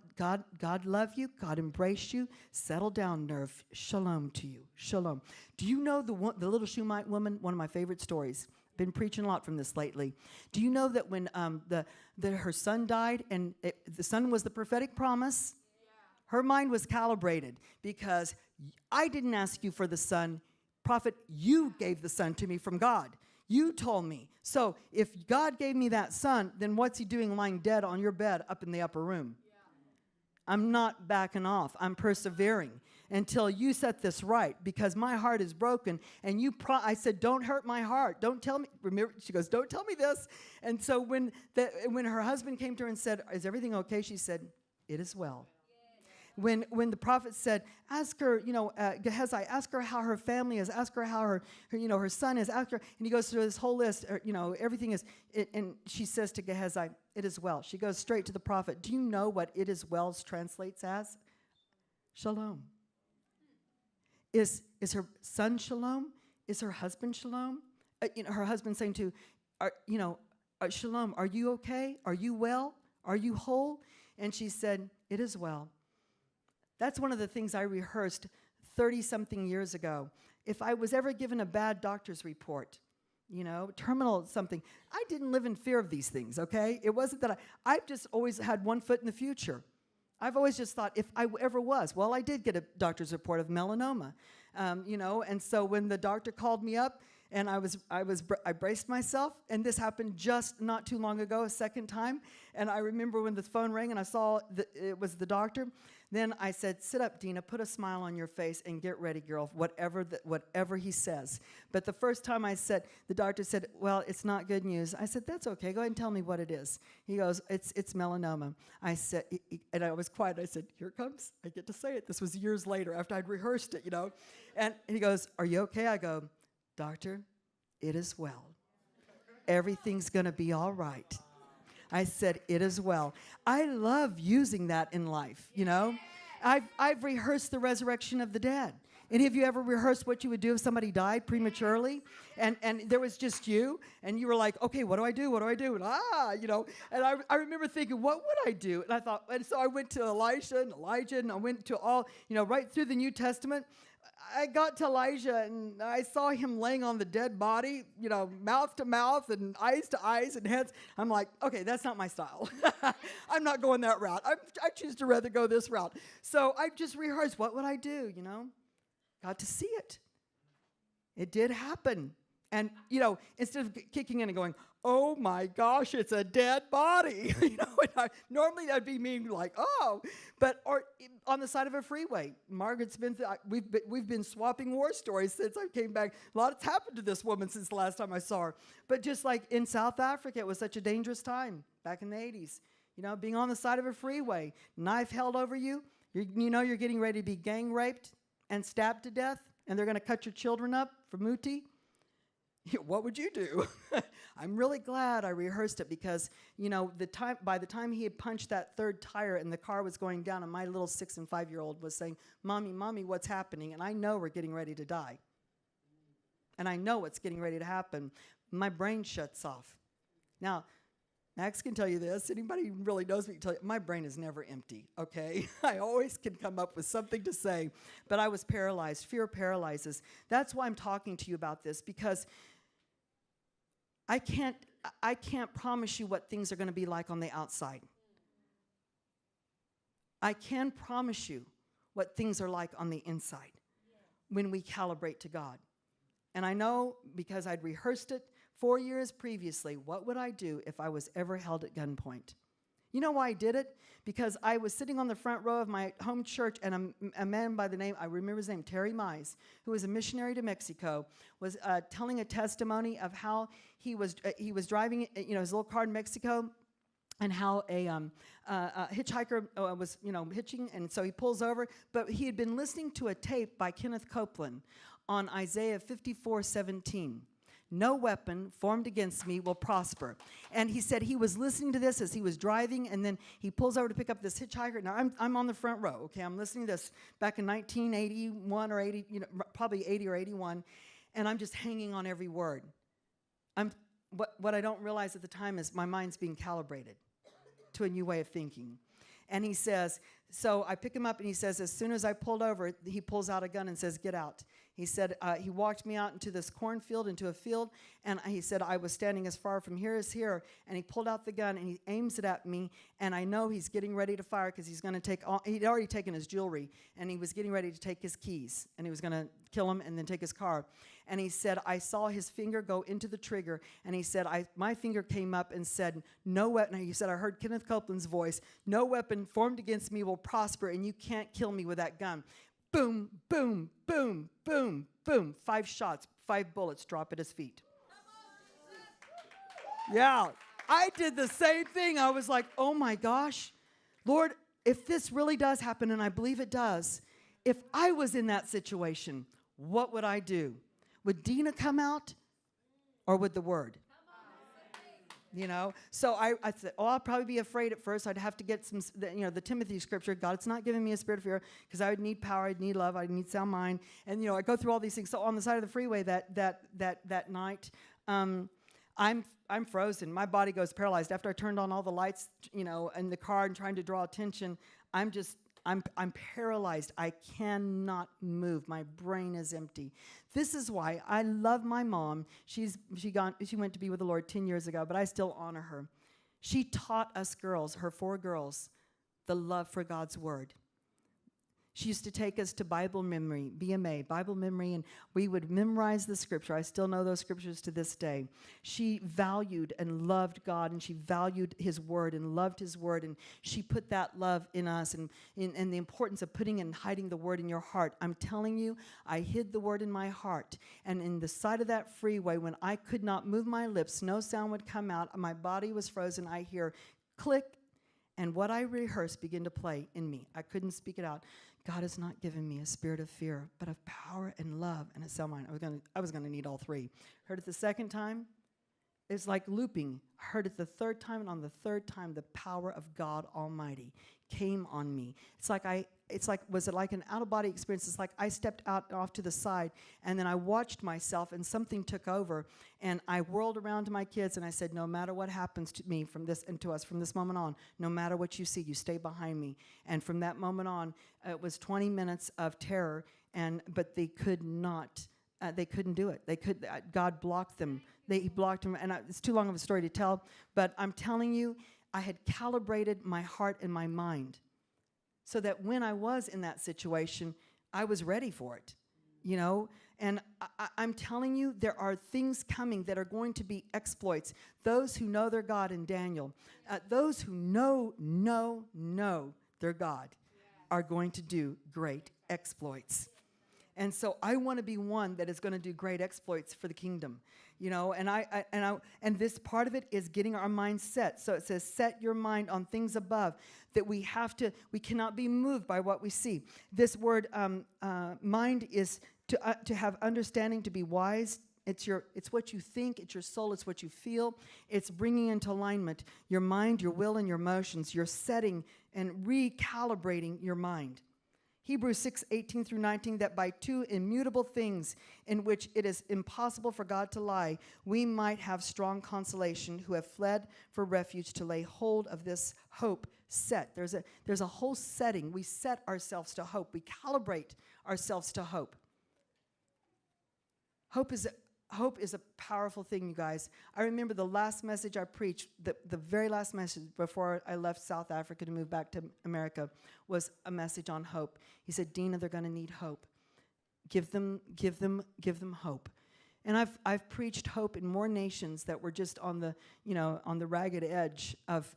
love you. God embrace you. Settle down, nerve. Shalom to you. Shalom. Do you know the little Shunammite woman? One of my favorite stories. Been preaching a lot from this lately. Do you know that when her son died, and the son was the prophetic promise, her mind was calibrated because I didn't ask you for the son. Prophet, you gave the son to me from God. You told me. So if God gave me that son, then what's he doing lying dead on your bed up in the upper room? I'm not backing off. I'm persevering until you set this right because my heart is broken. And I said, don't hurt my heart. Don't tell me. Remember, she goes, don't tell me this. And so when her husband came to her and said, is everything okay? She said, it is well. When the prophet said, ask her, Gehazi, ask her how her family is, ask her how her son is, ask her, and he goes through this whole list, everything is, and she says to Gehazi, it is well. She goes straight to the prophet. Do you know what it is well translates as? Shalom. Is her son shalom? Is her husband shalom? Her husband saying to, shalom, are you okay? Are you well? Are you whole? And she said, it is well. That's one of the things I rehearsed 30-something years ago. If I was ever given a bad doctor's report, terminal something, I didn't live in fear of these things, okay? It wasn't that I've just always had one foot in the future. I've always just thought if I ever was, well, I did get a doctor's report of melanoma, and so when the doctor called me up and I braced myself, and this happened just not too long ago, a second time, and I remember when the phone rang and I saw it was the doctor. Then I said, sit up, Dina, put a smile on your face and get ready, girl, whatever he says. But the first time the doctor said, well, it's not good news. I said, that's okay. Go ahead and tell me what it is. He goes, it's melanoma. I said, and I was quiet. I said, here it comes. I get to say it. This was years later after I'd rehearsed it, And he goes, are you okay? I go, doctor, it is well. Everything's going to be all right. I said, it is well. I love using that in life, I've rehearsed the resurrection of the dead. Any of you ever rehearsed what you would do if somebody died prematurely? And there was just you, and you were like, okay, what do I do? What do I do? And I remember thinking, what would I do? And I thought, and so I went to Elisha and Elijah, and I went to all, right through the New Testament. I got to Elijah, and I saw him laying on the dead body, mouth to mouth and eyes to eyes and heads. I'm like, okay, that's not my style. I'm not going that route. I choose to rather go this route. So I just rehearsed, what would I do, Got to see it. It did happen. And, instead of kicking in and going, oh my gosh, it's a dead body. Normally that'd be me like, oh, or on the side of a freeway. Margaret's been, we've been swapping war stories since I came back. A lot has happened to this woman since the last time I saw her. But just like in South Africa, it was such a dangerous time back in the 80s. Being on the side of a freeway, knife held over you, you're getting ready to be gang raped and stabbed to death, and they're going to cut your children up for muti. What would you do? I'm really glad I rehearsed it because, by the time he had punched that third tire and the car was going down, and my little 6- and 5-year-old was saying, Mommy, what's happening? And I know we're getting ready to die. And I know what's getting ready to happen. My brain shuts off. Now, Max can tell you this. Anybody who really knows me can tell you, my brain is never empty, okay? I always can come up with something to say. But I was paralyzed. Fear paralyzes. That's why I'm talking to you about this, because I can't promise you what things are going to be like on the outside. I can promise you what things are like on the inside when we calibrate to God. And I know because I'd rehearsed it 4 years previously, what would I do if I was ever held at gunpoint? You know why I did it? Because I was sitting on the front row of my home church, and a man by the name, I remember his name, Terry Mize, who was a missionary to Mexico, was telling a testimony of how he was driving, his little car in Mexico, and how a hitchhiker was, hitching, and so he pulls over. But he had been listening to a tape by Kenneth Copeland on Isaiah 54:17. No weapon formed against me will prosper. And he said he was listening to this as he was driving, and then he pulls over to pick up this hitchhiker. Now, I'm on the front row, okay? I'm listening to this back in 1981 or 80, probably 80 or 81, and I'm just hanging on every word. What I don't realize at the time is my mind's being calibrated to a new way of thinking. And he says, so I pick him up, and he says, as soon as I pulled over, he pulls out a gun and says, get out. He said, he walked me out into this cornfield, into a field, and he said, I was standing as far from here as here, and he pulled out the gun, and he aims it at me, and I know he's getting ready to fire because he's going to take he'd already taken his jewelry, and he was getting ready to take his keys, and he was going to kill him and then take his car. And he said, I saw his finger go into the trigger, and he said, my finger came up and said, no weapon, he said, I heard Kenneth Copeland's voice, no weapon formed against me will prosper, and you can't kill me with that gun. Boom, boom, boom, boom, boom. 5 shots, 5 bullets drop at his feet. Yeah, I did the same thing. I was like, oh my gosh, Lord, if this really does happen, and I believe it does, if I was in that situation, what would I do? Would Dina come out, or would the word? So I said, I'll probably be afraid at first. I'd have to get some, the Timothy scripture. God's not giving me a spirit of fear, because I would need power, I'd need love, I'd need sound mind. And, I go through all these things. So on the side of the freeway that night, I'm frozen. My body goes paralyzed. After I turned on all the lights, in the car and trying to draw attention, I'm paralyzed. I cannot move. My brain is empty. This is why I love my mom. She went to be with the Lord 10 years ago, but I still honor her. She taught us girls, her 4 girls, the love for God's word. She used to take us to Bible memory, BMA, Bible memory, and we would memorize the scripture. I still know those scriptures to this day. She valued and loved God, and she valued his word and loved his word, and she put that love in us, and the importance of putting and hiding the word in your heart. I'm telling you, I hid the word in my heart, and in the side of that freeway, when I could not move my lips, no sound would come out, my body was frozen, I hear click, and what I rehearsed began to play in me. I couldn't speak it out. God has not given me a spirit of fear, but of power and love and a sound mind. I was gonna need all 3. Heard it the second time. It's like looping. Heard it the third time, and on the third time, the power of God Almighty came on me. Was it like an out-of-body experience? It's like I stepped out off to the side, and then I watched myself, and something took over, and I whirled around to my kids, and I said, no matter what happens to me from this and to us from this moment on, no matter what you see, you stay behind me. And from that moment on, it was 20 minutes of terror, but they could not. They couldn't do it. God blocked them. He blocked them, and it's too long of a story to tell, but I'm telling you, I had calibrated my heart and my mind so that when I was in that situation, I was ready for it, And I'm telling you, there are things coming that are going to be exploits. Those who know their God in Daniel, those who know their God are going to do great exploits. And so I want to be one that is going to do great exploits for the kingdom, and this part of it is getting our mind set. So it says, set your mind on things above, that we cannot be moved by what we see. This word mind is to have understanding, to be wise. It's what you think, it's your soul, it's what you feel. It's bringing into alignment your mind, your will, and your emotions. You're setting and recalibrating your mind. Hebrews 6:18 through 19, that by 2 immutable things in which it is impossible for God to lie, we might have strong consolation who have fled for refuge to lay hold of this hope set. There's a whole setting. We set ourselves to hope. We calibrate ourselves to hope. Hope is a powerful thing, you guys. I remember the last message I preached, the very last message before I left South Africa to move back to America, was a message on hope. He said, Dina, they're going to need hope. Give them hope. And I've preached hope in more nations that were just on the, on the ragged edge of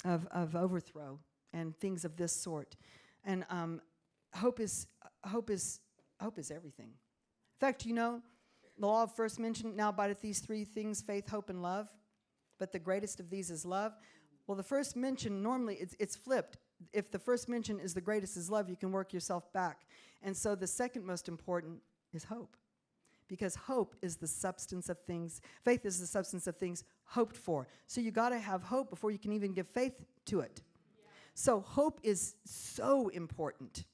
overthrow and things of this sort. And hope is everything. In fact, the law of first mention now abideth these three things: faith, hope, and love. But the greatest of these is love. Well, the first mention, normally it's flipped. If the first mention is the greatest is love, you can work yourself back. And so the second most important is hope. Because hope is the substance of things. Faith is the substance of things hoped for. So you got to have hope before you can even give faith to it. Yeah. So hope is so important.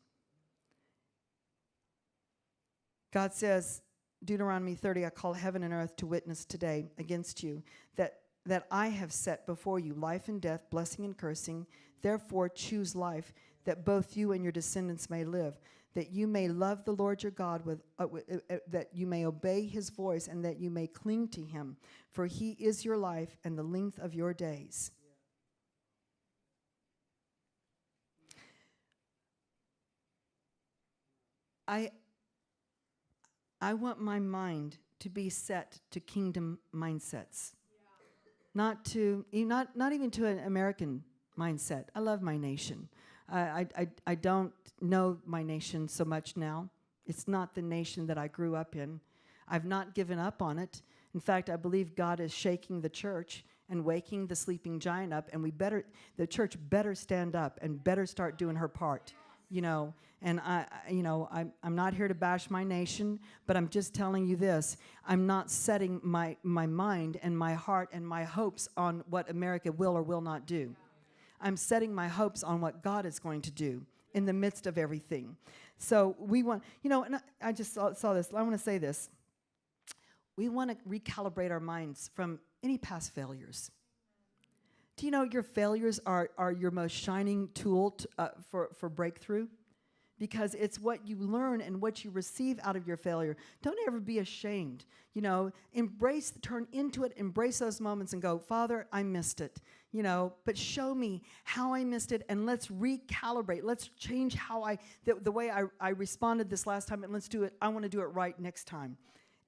God says, Deuteronomy 30, I call heaven and earth to witness today against you that I have set before you life and death, blessing and cursing. Therefore choose life, that both you and your descendants may live, that you may love the Lord your God, that you may obey his voice, and that you may cling to him. For he is your life and the length of your days. I want my mind to be set to kingdom mindsets. Not even to an American mindset. I love my nation. I don't know my nation so much now. It's not the nation that I grew up in. I've not given up on it. In fact, I believe God is shaking the church and waking the sleeping giant up, and the church better stand up and better start doing her part. And I'm not here to bash my nation, but I'm just telling you this. I'm not setting my mind and my heart and my hopes on what America will or will not do. I'm setting my hopes on what God is going to do in the midst of everything. So we want, and I just saw this. I want to say this. We want to recalibrate our minds from any past failures. Do you know your failures are your most shining tool for breakthrough? Because it's what you learn and what you receive out of your failure. Don't ever be ashamed. Turn into it, embrace those moments and go, Father, I missed it. But show me how I missed it, and let's recalibrate. Let's change the way I responded this last time, and let's do it. I want to do it right next time.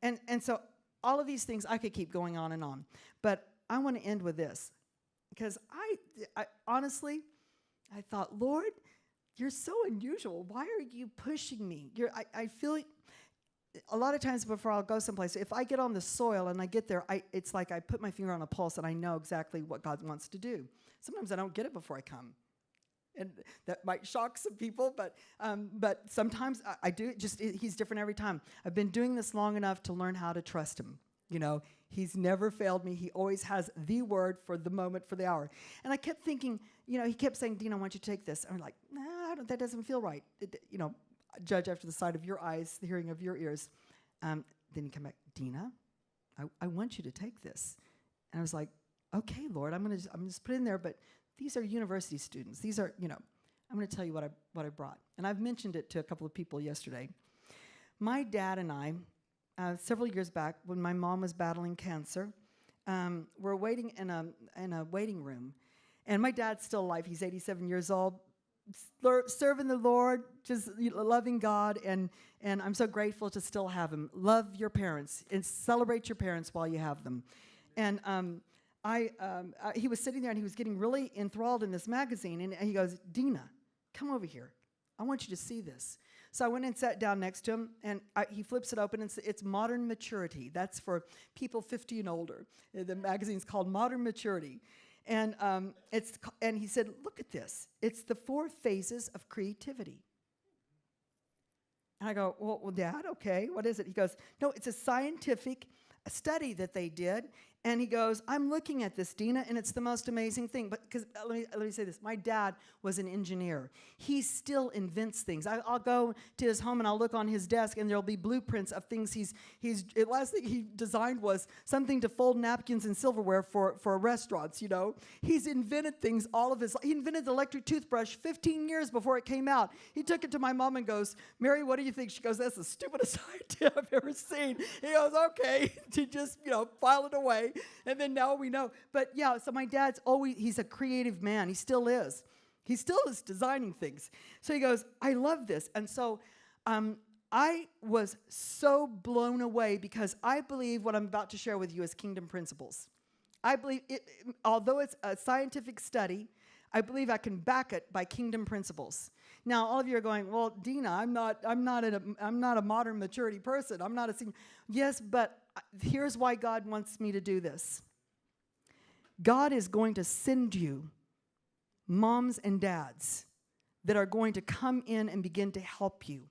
And so all of these things, I could keep going on and on. But I want to end with this. Because I honestly, I thought, Lord, you're so unusual. Why are you pushing me? I feel like a lot of times before I'll go someplace, if I get on the soil and I get there, it's like I put my finger on a pulse and I know exactly what God wants to do. Sometimes I don't get it before I come. And that might shock some people, but sometimes I do. He's different every time. I've been doing this long enough to learn how to trust him. He's never failed me. He always has the word for the moment, for the hour. And I kept thinking, he kept saying, Dina, why don't you take this? And I'm like, nah, that doesn't feel right. Judge after the sight of your eyes, the hearing of your ears. Then he come back, Dina, I want you to take this. And I was like, okay, Lord, I'm just put it in there, but these are university students. These are, I'm going to tell you what I brought. And I've mentioned it to a couple of people yesterday. My dad and I, several years back, when my mom was battling cancer, we're waiting in a waiting room. And my dad's still alive. He's 87 years old, serving the Lord, just loving God. And I'm so grateful to still have him. Love your parents and celebrate your parents while you have them. And he was sitting there and he was getting really enthralled in this magazine. And he goes, Dina, come over here. I want you to see this. So I went and sat down next to him, and he flips it open, and it's Modern Maturity. That's for people 50 and older. The magazine's called Modern Maturity. And he said, look at this. It's the 4 phases of creativity. And I go, well, Dad, okay, what is it? He goes, no, it's a scientific study that they did. And he goes, I'm looking at this, Dina, and it's the most amazing thing. But because let me say this, my dad was an engineer. He still invents things. I'll go to his home and I'll look on his desk, and there'll be blueprints of things the last thing he designed was something to fold napkins and silverware for restaurants. He's invented things all of his life. He invented the electric toothbrush 15 years before it came out. He took it to my mom and goes, Mary, what do you think? She goes, that's the stupidest idea I've ever seen. He goes, okay, to just file it away. And then now we know. But yeah, so my dad's he's a creative man. He still is. He still is designing things. So he goes, I love this. And so I was so blown away because I believe what I'm about to share with you is kingdom principles. I believe, although it's a scientific study, I believe I can back it by kingdom principles. Now, all of you are going, well, Dina, I'm not a modern maturity person. I'm not a senior. Yes, but here's why God wants me to do this. God is going to send you moms and dads that are going to come in and begin to help you.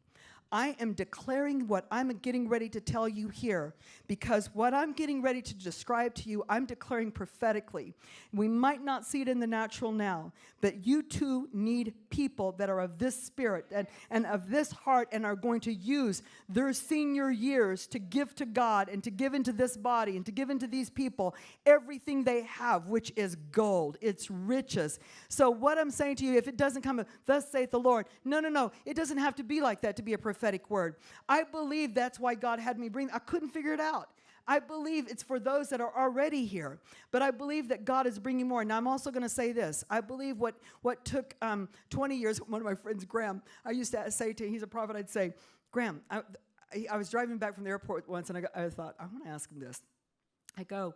I am declaring what I'm getting ready to tell you here, because what I'm getting ready to describe to you, I'm declaring prophetically. We might not see it in the natural now, but you too need people that are of this spirit and of this heart and are going to use their senior years to give to God and to give into this body and to give into these people everything they have, which is gold. It's riches. So what I'm saying to you, if it doesn't come, thus saith the Lord, no, it doesnn't have to be like that to be a prophetic word. I believe that's why God had me bring. I couldn't figure it out. I believe it's for those that are already here, but I believe that God is bringing more. Now, I'm also going to say this. I believe what took 20 years, one of my friends, Graham, I used to say to him, he's a prophet, I'd say, Graham, I was driving back from the airport once, and I thought, I want to ask him this. I go,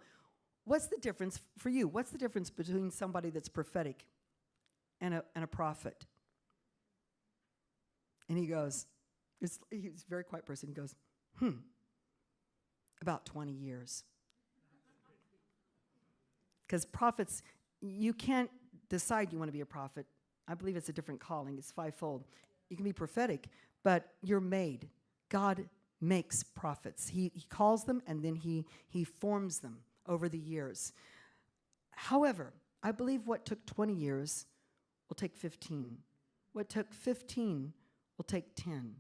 what's the difference for you? What's the difference between somebody that's prophetic and a prophet? And he goes, he's a very quiet person. He goes, about 20 years. Because prophets, you can't decide you want to be a prophet. I believe it's a different calling. It's fivefold. You can be prophetic, but you're made. God makes prophets. He calls them, and then he forms them over the years. However, I believe what took 20 years will take 15. What took 15 will take 10.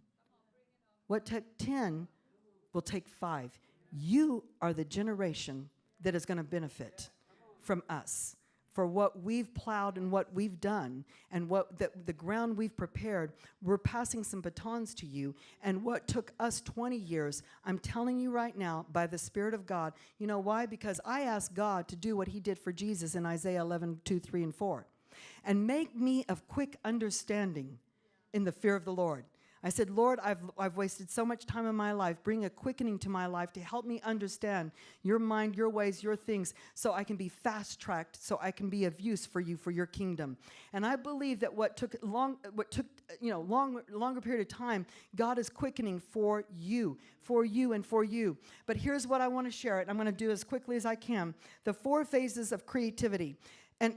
What took 10 will take 5. You are the generation that is going to benefit from us for what we've plowed and what we've done and what the ground we've prepared. We're passing some batons to you. And what took us 20 years, I'm telling you right now, by the Spirit of God. You know why? Because I asked God to do what he did for Jesus in Isaiah 11, 2, 3, and 4. And make me of quick understanding in the fear of the Lord. I said, Lord, I've wasted so much time in my life. Bring a quickening to my life to help me understand your mind, your ways, your things, so I can be fast-tracked, so I can be of use for you, for your kingdom. And I believe that what took longer period of time, God is quickening for you, and for you. But here's what I want to share, and I'm going to do as quickly as I can. The 4 phases of creativity. And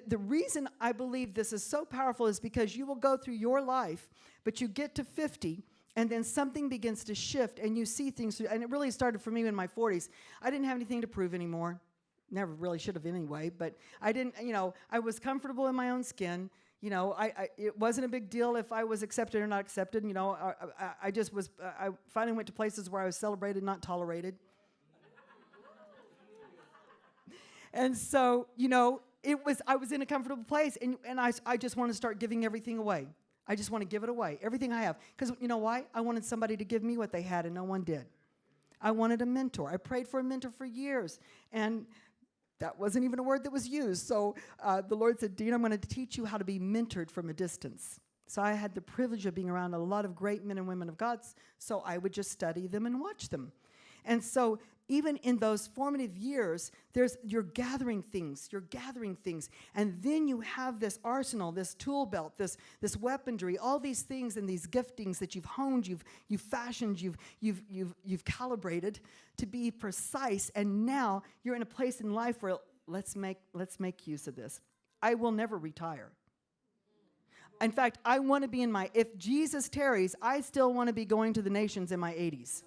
the reason I believe this is so powerful is because you will go through your life, but you get to 50, and then something begins to shift, and you see things. And it really started for me in my 40s. I didn't have anything to prove anymore. Never really should have anyway, but I didn't, I was comfortable in my own skin. It wasn't a big deal if I was accepted or not accepted. I just was, I finally went to places where I was celebrated, not tolerated. And so, I was in a comfortable place, and I just want to start giving everything away. I just want to give it away, everything I have. Because you know why? I wanted somebody to give me what they had, and no one did. I wanted a mentor. I prayed for a mentor for years, and that wasn't even a word that was used. So the Lord said, Dean, I'm going to teach you how to be mentored from a distance. So I had the privilege of being around a lot of great men and women of God, so I would just study them and watch them. And so even in those formative years, you're gathering things, and then you have this arsenal, this tool belt, this weaponry, all these things and these giftings that you've honed, you've fashioned, you've calibrated to be precise, and now you're in a place in life where let's make use of this. I will never retire. In fact, I want to be if Jesus tarries, I still want to be going to the nations in my 80s.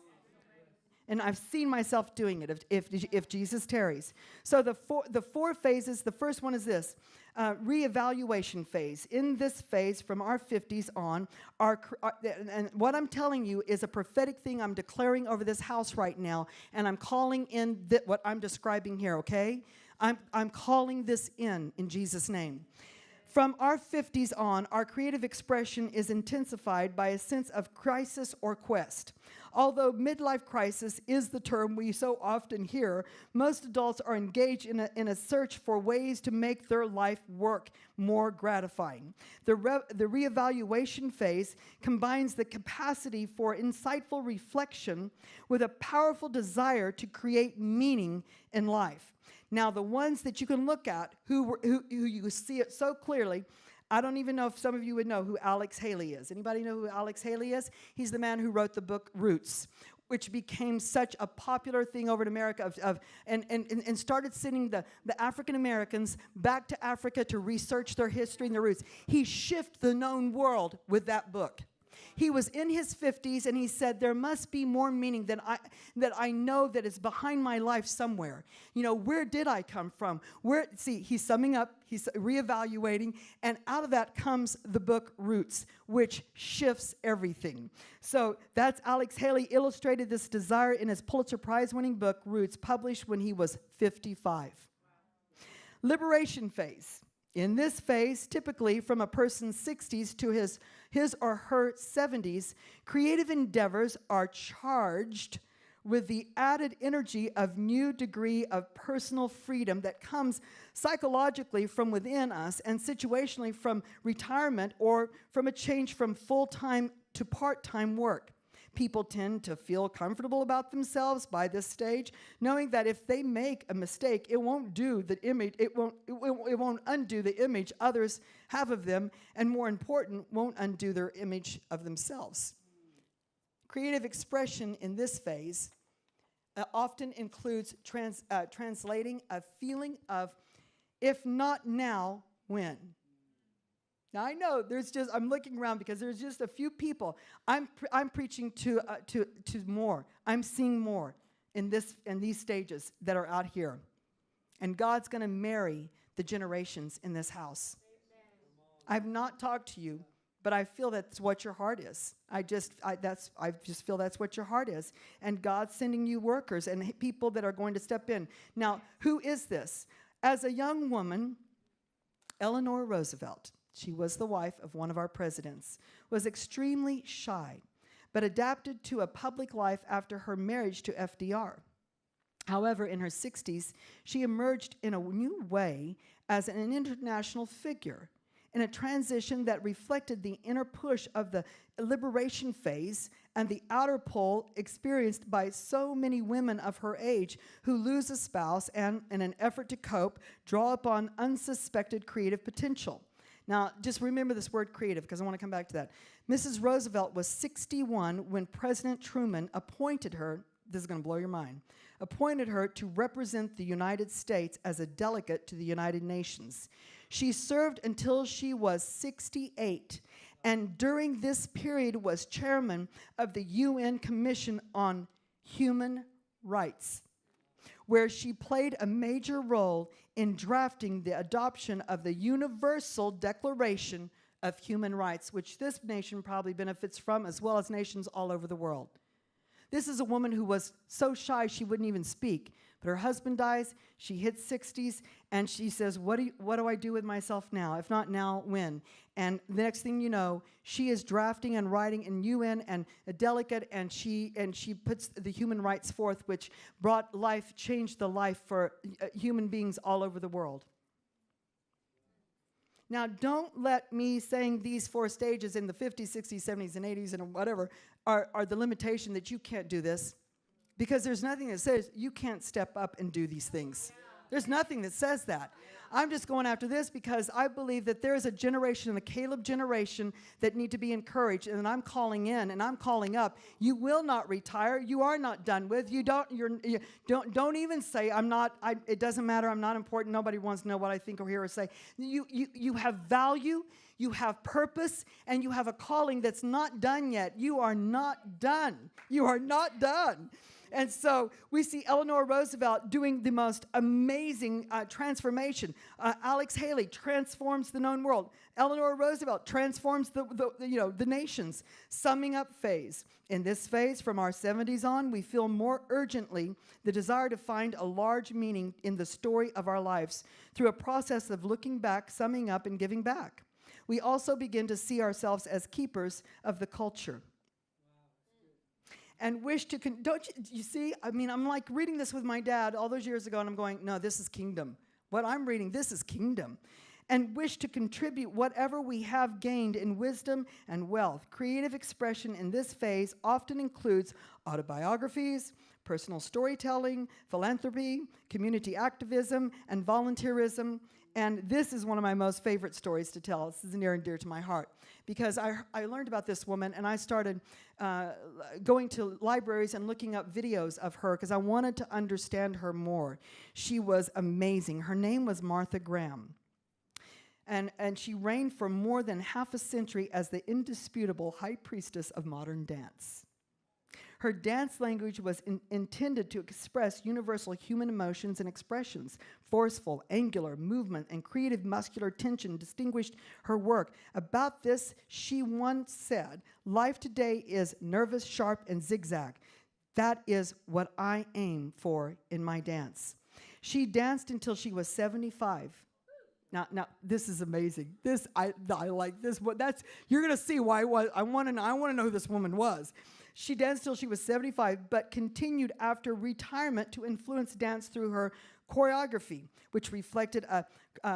And I've seen myself doing it if Jesus tarries. So the four phases, the first one is this, reevaluation phase. In this phase, from our 50s on, and what I'm telling you is a prophetic thing I'm declaring over this house right now, and I'm calling in what I'm describing here, okay? I'm calling this in Jesus' name. From our 50s on, our creative expression is intensified by a sense of crisis or quest. Although midlife crisis is the term we so often hear, most adults are engaged in a search for ways to make their life work more gratifying. The reevaluation phase combines the capacity for insightful reflection with a powerful desire to create meaning in life. Now, the ones that you can look at who you see it so clearly, I don't even know if some of you would know who Alex Haley is. Anybody know who Alex Haley is? He's the man who wrote the book Roots, which became such a popular thing over in America and started sending the African Americans back to Africa to research their history and their roots. He shifted the known world with that book. He was in his 50s, and he said, there must be more meaning that I know that is behind my life somewhere. You know, where did I come from? He's summing up, he's reevaluating, and out of that comes the book Roots, which shifts everything. So that's Alex Haley illustrated this desire in his Pulitzer Prize-winning book, Roots, published when he was 55. Liberation phase. In this phase, typically from a person's 60s to his or her 70s, creative endeavors are charged with the added energy of new degree of personal freedom that comes psychologically from within us and situationally from retirement or from a change from full-time to part-time work. People tend to feel comfortable about themselves by this stage, knowing that if they make a mistake, it won't undo the image others have of them, and more important, won't undo their image of themselves. Creative expression in this phase often includes translating a feeling of, if not now, when? Now I know I'm looking around because there's just a few people. I'm preaching to more. I'm seeing more in these stages that are out here, and God's going to marry the generations in this house. I've not talked to you, but I feel that's what your heart is. I just feel that's what your heart is, and God's sending you workers and people that are going to step in. Now, who is this? As a young woman, Eleanor Roosevelt, she was the wife of one of our presidents, was extremely shy, but adapted to a public life after her marriage to FDR. However, in her 60s, she emerged in a new way as an international figure in a transition that reflected the inner push of the liberation phase and the outer pull experienced by so many women of her age who lose a spouse and, in an effort to cope, draw upon unsuspected creative potential. Now, just remember this word creative, because I want to come back to that. Mrs. Roosevelt was 61 when President Truman appointed her, this is going to blow your mind, appointed her to represent the United States as a delegate to the United Nations. She served until she was 68, and during this period was chairman of the UN Commission on Human Rights, where she played a major role in drafting the adoption of the Universal Declaration of Human Rights, which this nation probably benefits from, as well as nations all over the world. This is a woman who was so shy she wouldn't even speak. But her husband dies, she hits 60s, and she says, what do I do with myself now? If not now, when? And the next thing you know, she is drafting and writing in UN and a delegate, and she puts the human rights forth, which brought life, changed the life for human beings all over the world. Now, don't let me saying these 4 stages in the 50s, 60s, 70s, and 80s, and whatever are the limitation that you can't do this. Because there's nothing that says you can't step up and do these things. There's nothing that says that. I'm just going after this because I believe that there is a generation, the Caleb generation, that need to be encouraged. And I'm calling in and I'm calling up. You will not retire. You are not done with. You don't even say I'm not. It doesn't matter. I'm not important. Nobody wants to know what I think or hear or say. You have value. You have purpose, and you have a calling that's not done yet. You are not done. You are not done. And so we see Eleanor Roosevelt doing the most amazing transformation. Alex Haley transforms the known world. Eleanor Roosevelt transforms the nations. Summing up phase. In this phase, from our 70s on, we feel more urgently the desire to find a large meaning in the story of our lives through a process of looking back, summing up, and giving back. We also begin to see ourselves as keepers of the culture. And wish to, don't you see? I mean, I'm like reading this with my dad all those years ago, and I'm going, no, this is kingdom. What I'm reading, this is kingdom. And wish to contribute whatever we have gained in wisdom and wealth. Creative expression in this phase often includes autobiographies, personal storytelling, philanthropy, community activism, and volunteerism. And this is one of my most favorite stories to tell. This is near and dear to my heart because I learned about this woman, and I started going to libraries and looking up videos of her because I wanted to understand her more. She was amazing. Her name was Martha Graham. And she reigned for more than half a century as the indisputable high priestess of modern dance. Her dance language was intended to express universal human emotions and expressions. Forceful, angular movement and creative muscular tension distinguished her work. About this, she once said, "Life today is nervous, sharp, and zigzag. That is what I aim for in my dance." She danced until she was 75. Now, this is amazing. I like this. You're going to see why I want to know who this woman was. She danced till she was 75, but continued after retirement to influence dance through her choreography, which reflected a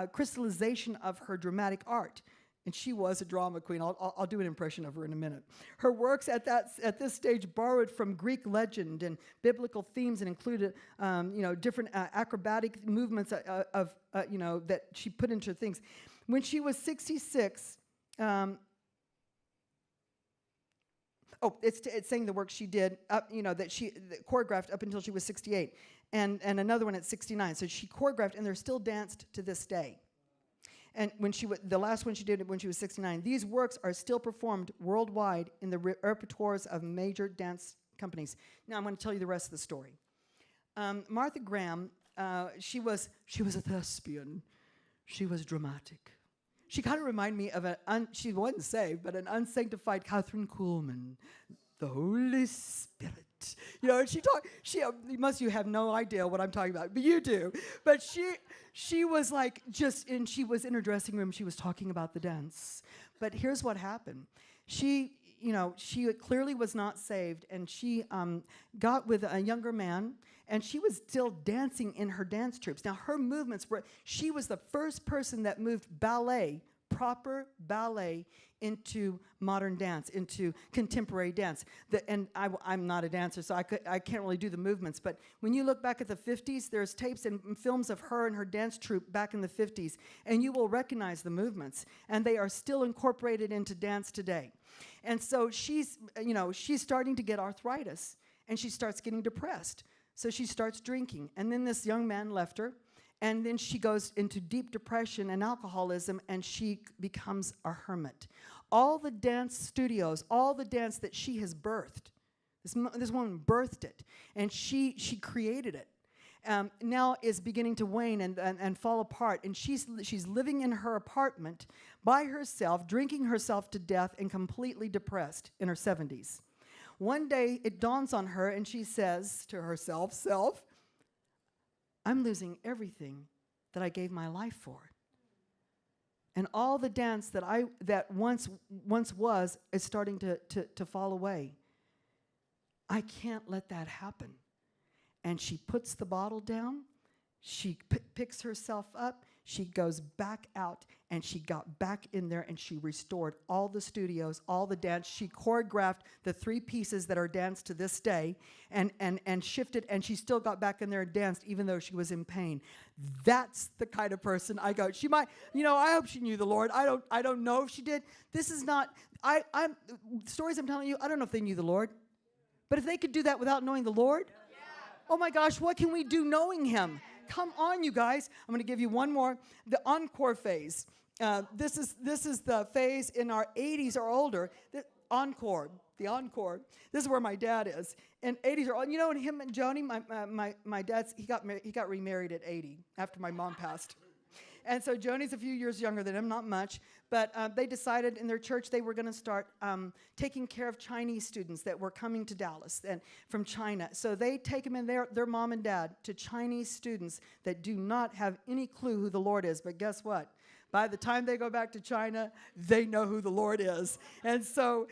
crystallization of her dramatic art. And she was a drama queen. I'll do an impression of her in a minute. Her works at this stage borrowed from Greek legend and biblical themes and included, different acrobatic movements that she put into things. When she was 66, it's saying the work she did, that she choreographed up until she was 68, and another one at 69. So she choreographed, and they're still danced to this day. And the last one she did when she was 69. These works are still performed worldwide in the repertoires of major dance companies. Now I'm going to tell you the rest of the story. Martha Graham, she was a thespian. She was dramatic. She kind of reminded me of she wasn't saved, but an unsanctified Catherine Kuhlman, the Holy Spirit. You have no idea what I'm talking about, but you do. But she was like she was in her dressing room, she was talking about the dance. But here's what happened. She clearly was not saved, and she got with a younger man, and she was still dancing in her dance troupes. Now, her movements she was the first person that moved ballet, proper ballet, into modern dance, into contemporary dance. I'm not a dancer, so I can't really do the movements, but when you look back at the 50s, there's tapes and films of her and her dance troupe back in the 50s, and you will recognize the movements, and they are still incorporated into dance today. And so she's starting to get arthritis, and she starts getting depressed. So she starts drinking, and then this young man left her, and then she goes into deep depression and alcoholism, and she becomes a hermit. All the dance studios, all the dance that she has birthed, this woman birthed it, and she created it, now is beginning to wane and fall apart. And she's living in her apartment by herself, drinking herself to death, and completely depressed in her 70s. One day, it dawns on her, and she says to herself, "Self, I'm losing everything that I gave my life for. And all the dance that once was is starting to fall away. I can't let that happen." And she puts the bottle down. She picks herself up. She goes back out, and she got back in there, and she restored all the studios, all the dance. She choreographed the 3 pieces that are danced to this day, and shifted, and she still got back in there and danced, even though she was in pain. That's the kind of person I go. She might, I hope she knew the Lord. I don't know if she did. This is not. Stories I'm telling you, I don't know if they knew the Lord, but if they could do that without knowing the Lord, oh my gosh, what can we do knowing Him? Come on, you guys. I'm going to give you one more. The encore phase. This is the phase in our 80s or older. The encore. the encore. This is where my dad is. And 80s are all, you know, and him and Joni, my dad's, he got remarried at 80 after my mom passed. And so Joni's a few years younger than him, not much, but they decided in their church they were going to start taking care of Chinese students that were coming to Dallas and from China. So they take them in their mom and dad to Chinese students that do not have any clue who the Lord is. But guess what? By the time they go back to China, they know who the Lord is. And so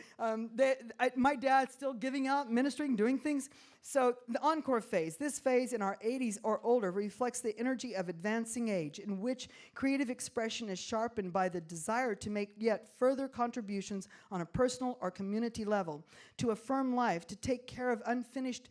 my dad's still giving out, ministering, doing things. So the encore phase, this phase in our 80s or older, reflects the energy of advancing age, in which creative expression is sharpened by the desire to make yet further contributions on a personal or community level, to affirm life, to take care of unfinished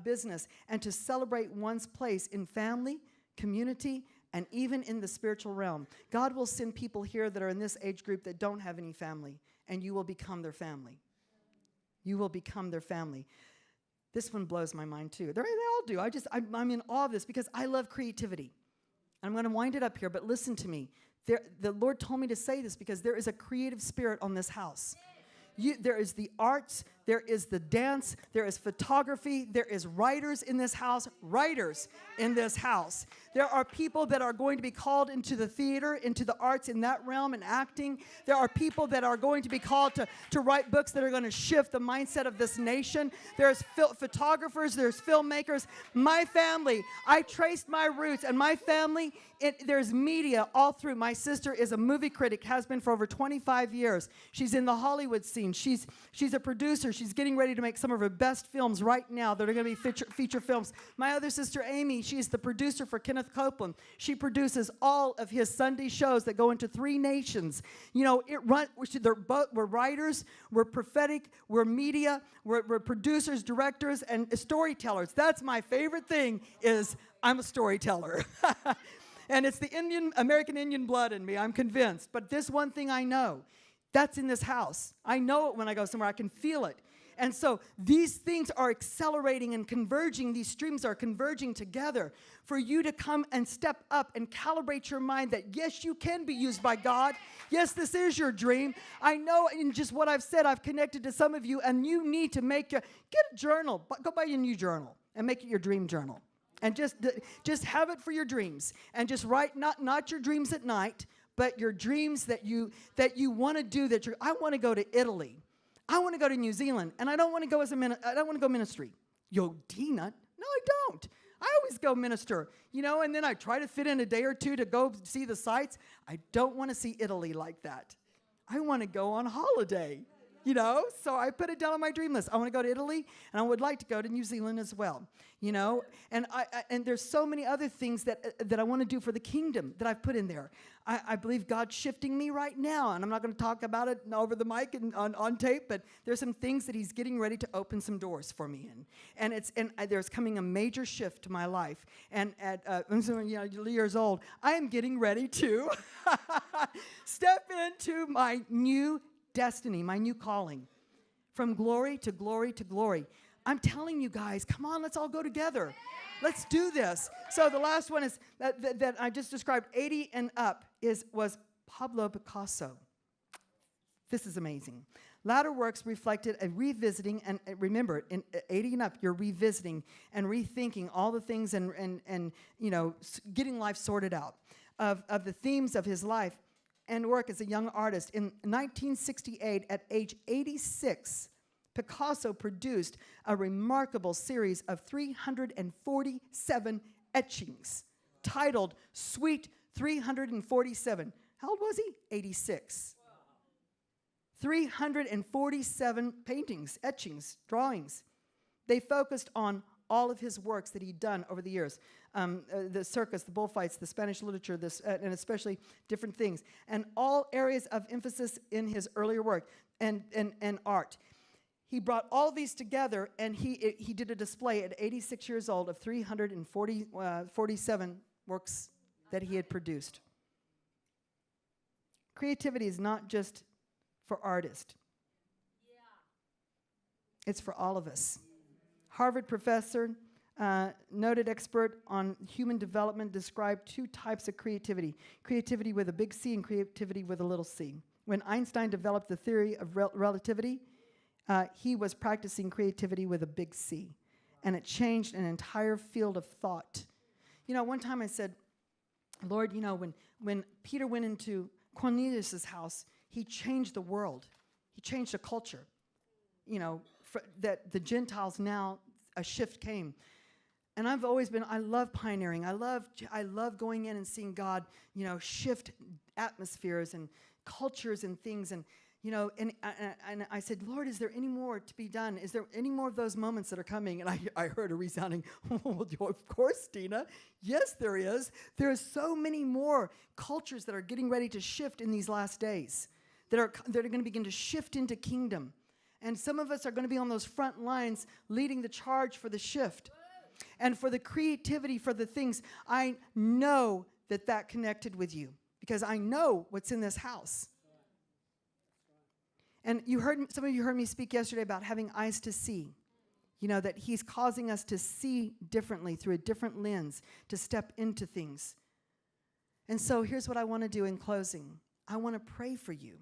business, and to celebrate one's place in family, community, and even in the spiritual realm. God will send people here that are in this age group that don't have any family, and you will become their family. You will become their family. This one blows my mind too. They all do. I'm in awe of this because I love creativity. I'm going to wind it up here, but listen to me. The Lord told me to say this because there is a creative spirit on this house. There is the arts, there is the dance, there is photography, there is writers in this house, There are people that are going to be called into the theater, into the arts in that realm and acting. There are people that are going to be called to write books that are going to shift the mindset of this nation. There's photographers, there's filmmakers. My family, I traced my roots, and my family, there's media all through. My sister is a movie critic, has been for over 25 years. She's in the Hollywood scene. She's a producer. She's getting ready to make some of her best films right now that are going to be feature films. My other sister, Amy, she's the producer for Kenneth Copeland. She produces all of his Sunday shows that go into 3 nations. You know, we're writers, we're prophetic, we're media, we're producers, directors, and storytellers. That's my favorite thing is I'm a storyteller. And it's the American Indian blood in me, I'm convinced. But this one thing I know, that's in this house. I know it when I go somewhere. I can feel it. And so these things are accelerating and converging. These streams are converging together for you to come and step up and calibrate your mind that, yes, you can be used by God. Yes, this is your dream. I know in just what I've said, I've connected to some of you, and you need to get a journal. Go buy a new journal and make it your dream journal. And just have it for your dreams. And just write not your dreams at night, but your dreams that you want to do. I want to go to Italy. I want to go to New Zealand, and I don't want to go I don't want to go ministry. Yo, Dina, no, I don't. I always go minister, and then I try to fit in a day or two to go see the sights. I don't want to see Italy like that. I want to go on holiday, So I put it down on my dream list. I want to go to Italy, and I would like to go to New Zealand as well, And there's so many other things that I want to do for the kingdom that I've put in there. I believe God's shifting me right now, and I'm not going to talk about it over the mic and on tape, but there's some things that He's getting ready to open some doors for me in. And there's coming a major shift to my life. And at years old, I am getting ready to step into my new destiny, my new calling, from glory to glory to glory. I'm telling you guys, come on, let's all go together. Let's do this. So the last one is that I just described, 80 and up, was Pablo Picasso. This is amazing. Latter works reflected a revisiting, and remember, in 80 and up, you're revisiting and rethinking all the things and getting life sorted out of the themes of his life and work as a young artist. In 1968, at age 86, Picasso produced a remarkable series of 347 etchings titled Suite 347. How old was he? 86. 347 paintings, etchings, drawings. They focused on all of his works that he'd done over the years. The circus, the bullfights, the Spanish literature, and especially different things. And all areas of emphasis in his earlier work and art. He brought all these together, and he did a display at 86 years old of 347 works that he had produced. Creativity is not just for artists. It's for all of us. Harvard professor, noted expert on human development, described 2 types of creativity. Creativity with a big C and creativity with a little c. When Einstein developed the theory of relativity, he was practicing creativity with a big C. And it changed an entire field of thought. You know, one time I said, Lord, you know, when Peter went into Cornelius' house, he changed the world. He changed the culture. You know, that the Gentiles now, a shift came. And I've always been, I love pioneering. I love going in and seeing God, you know, shift atmospheres and cultures and things. And, you know, and I said, Lord, is there any more to be done? Is there any more of those moments that are coming? And I heard a resounding, well, of course, Tina. Yes, there is. There are so many more cultures that are getting ready to shift in these last days, that are going to begin to shift into kingdom. And some of us are going to be on those front lines leading the charge for the shift. And for the creativity, for the things, I know that connected with you because I know what's in this house. And some of you heard me speak yesterday about having eyes to see. You know, that he's causing us to see differently through a different lens, to step into things. And so here's what I want to do in closing. I want to pray for you.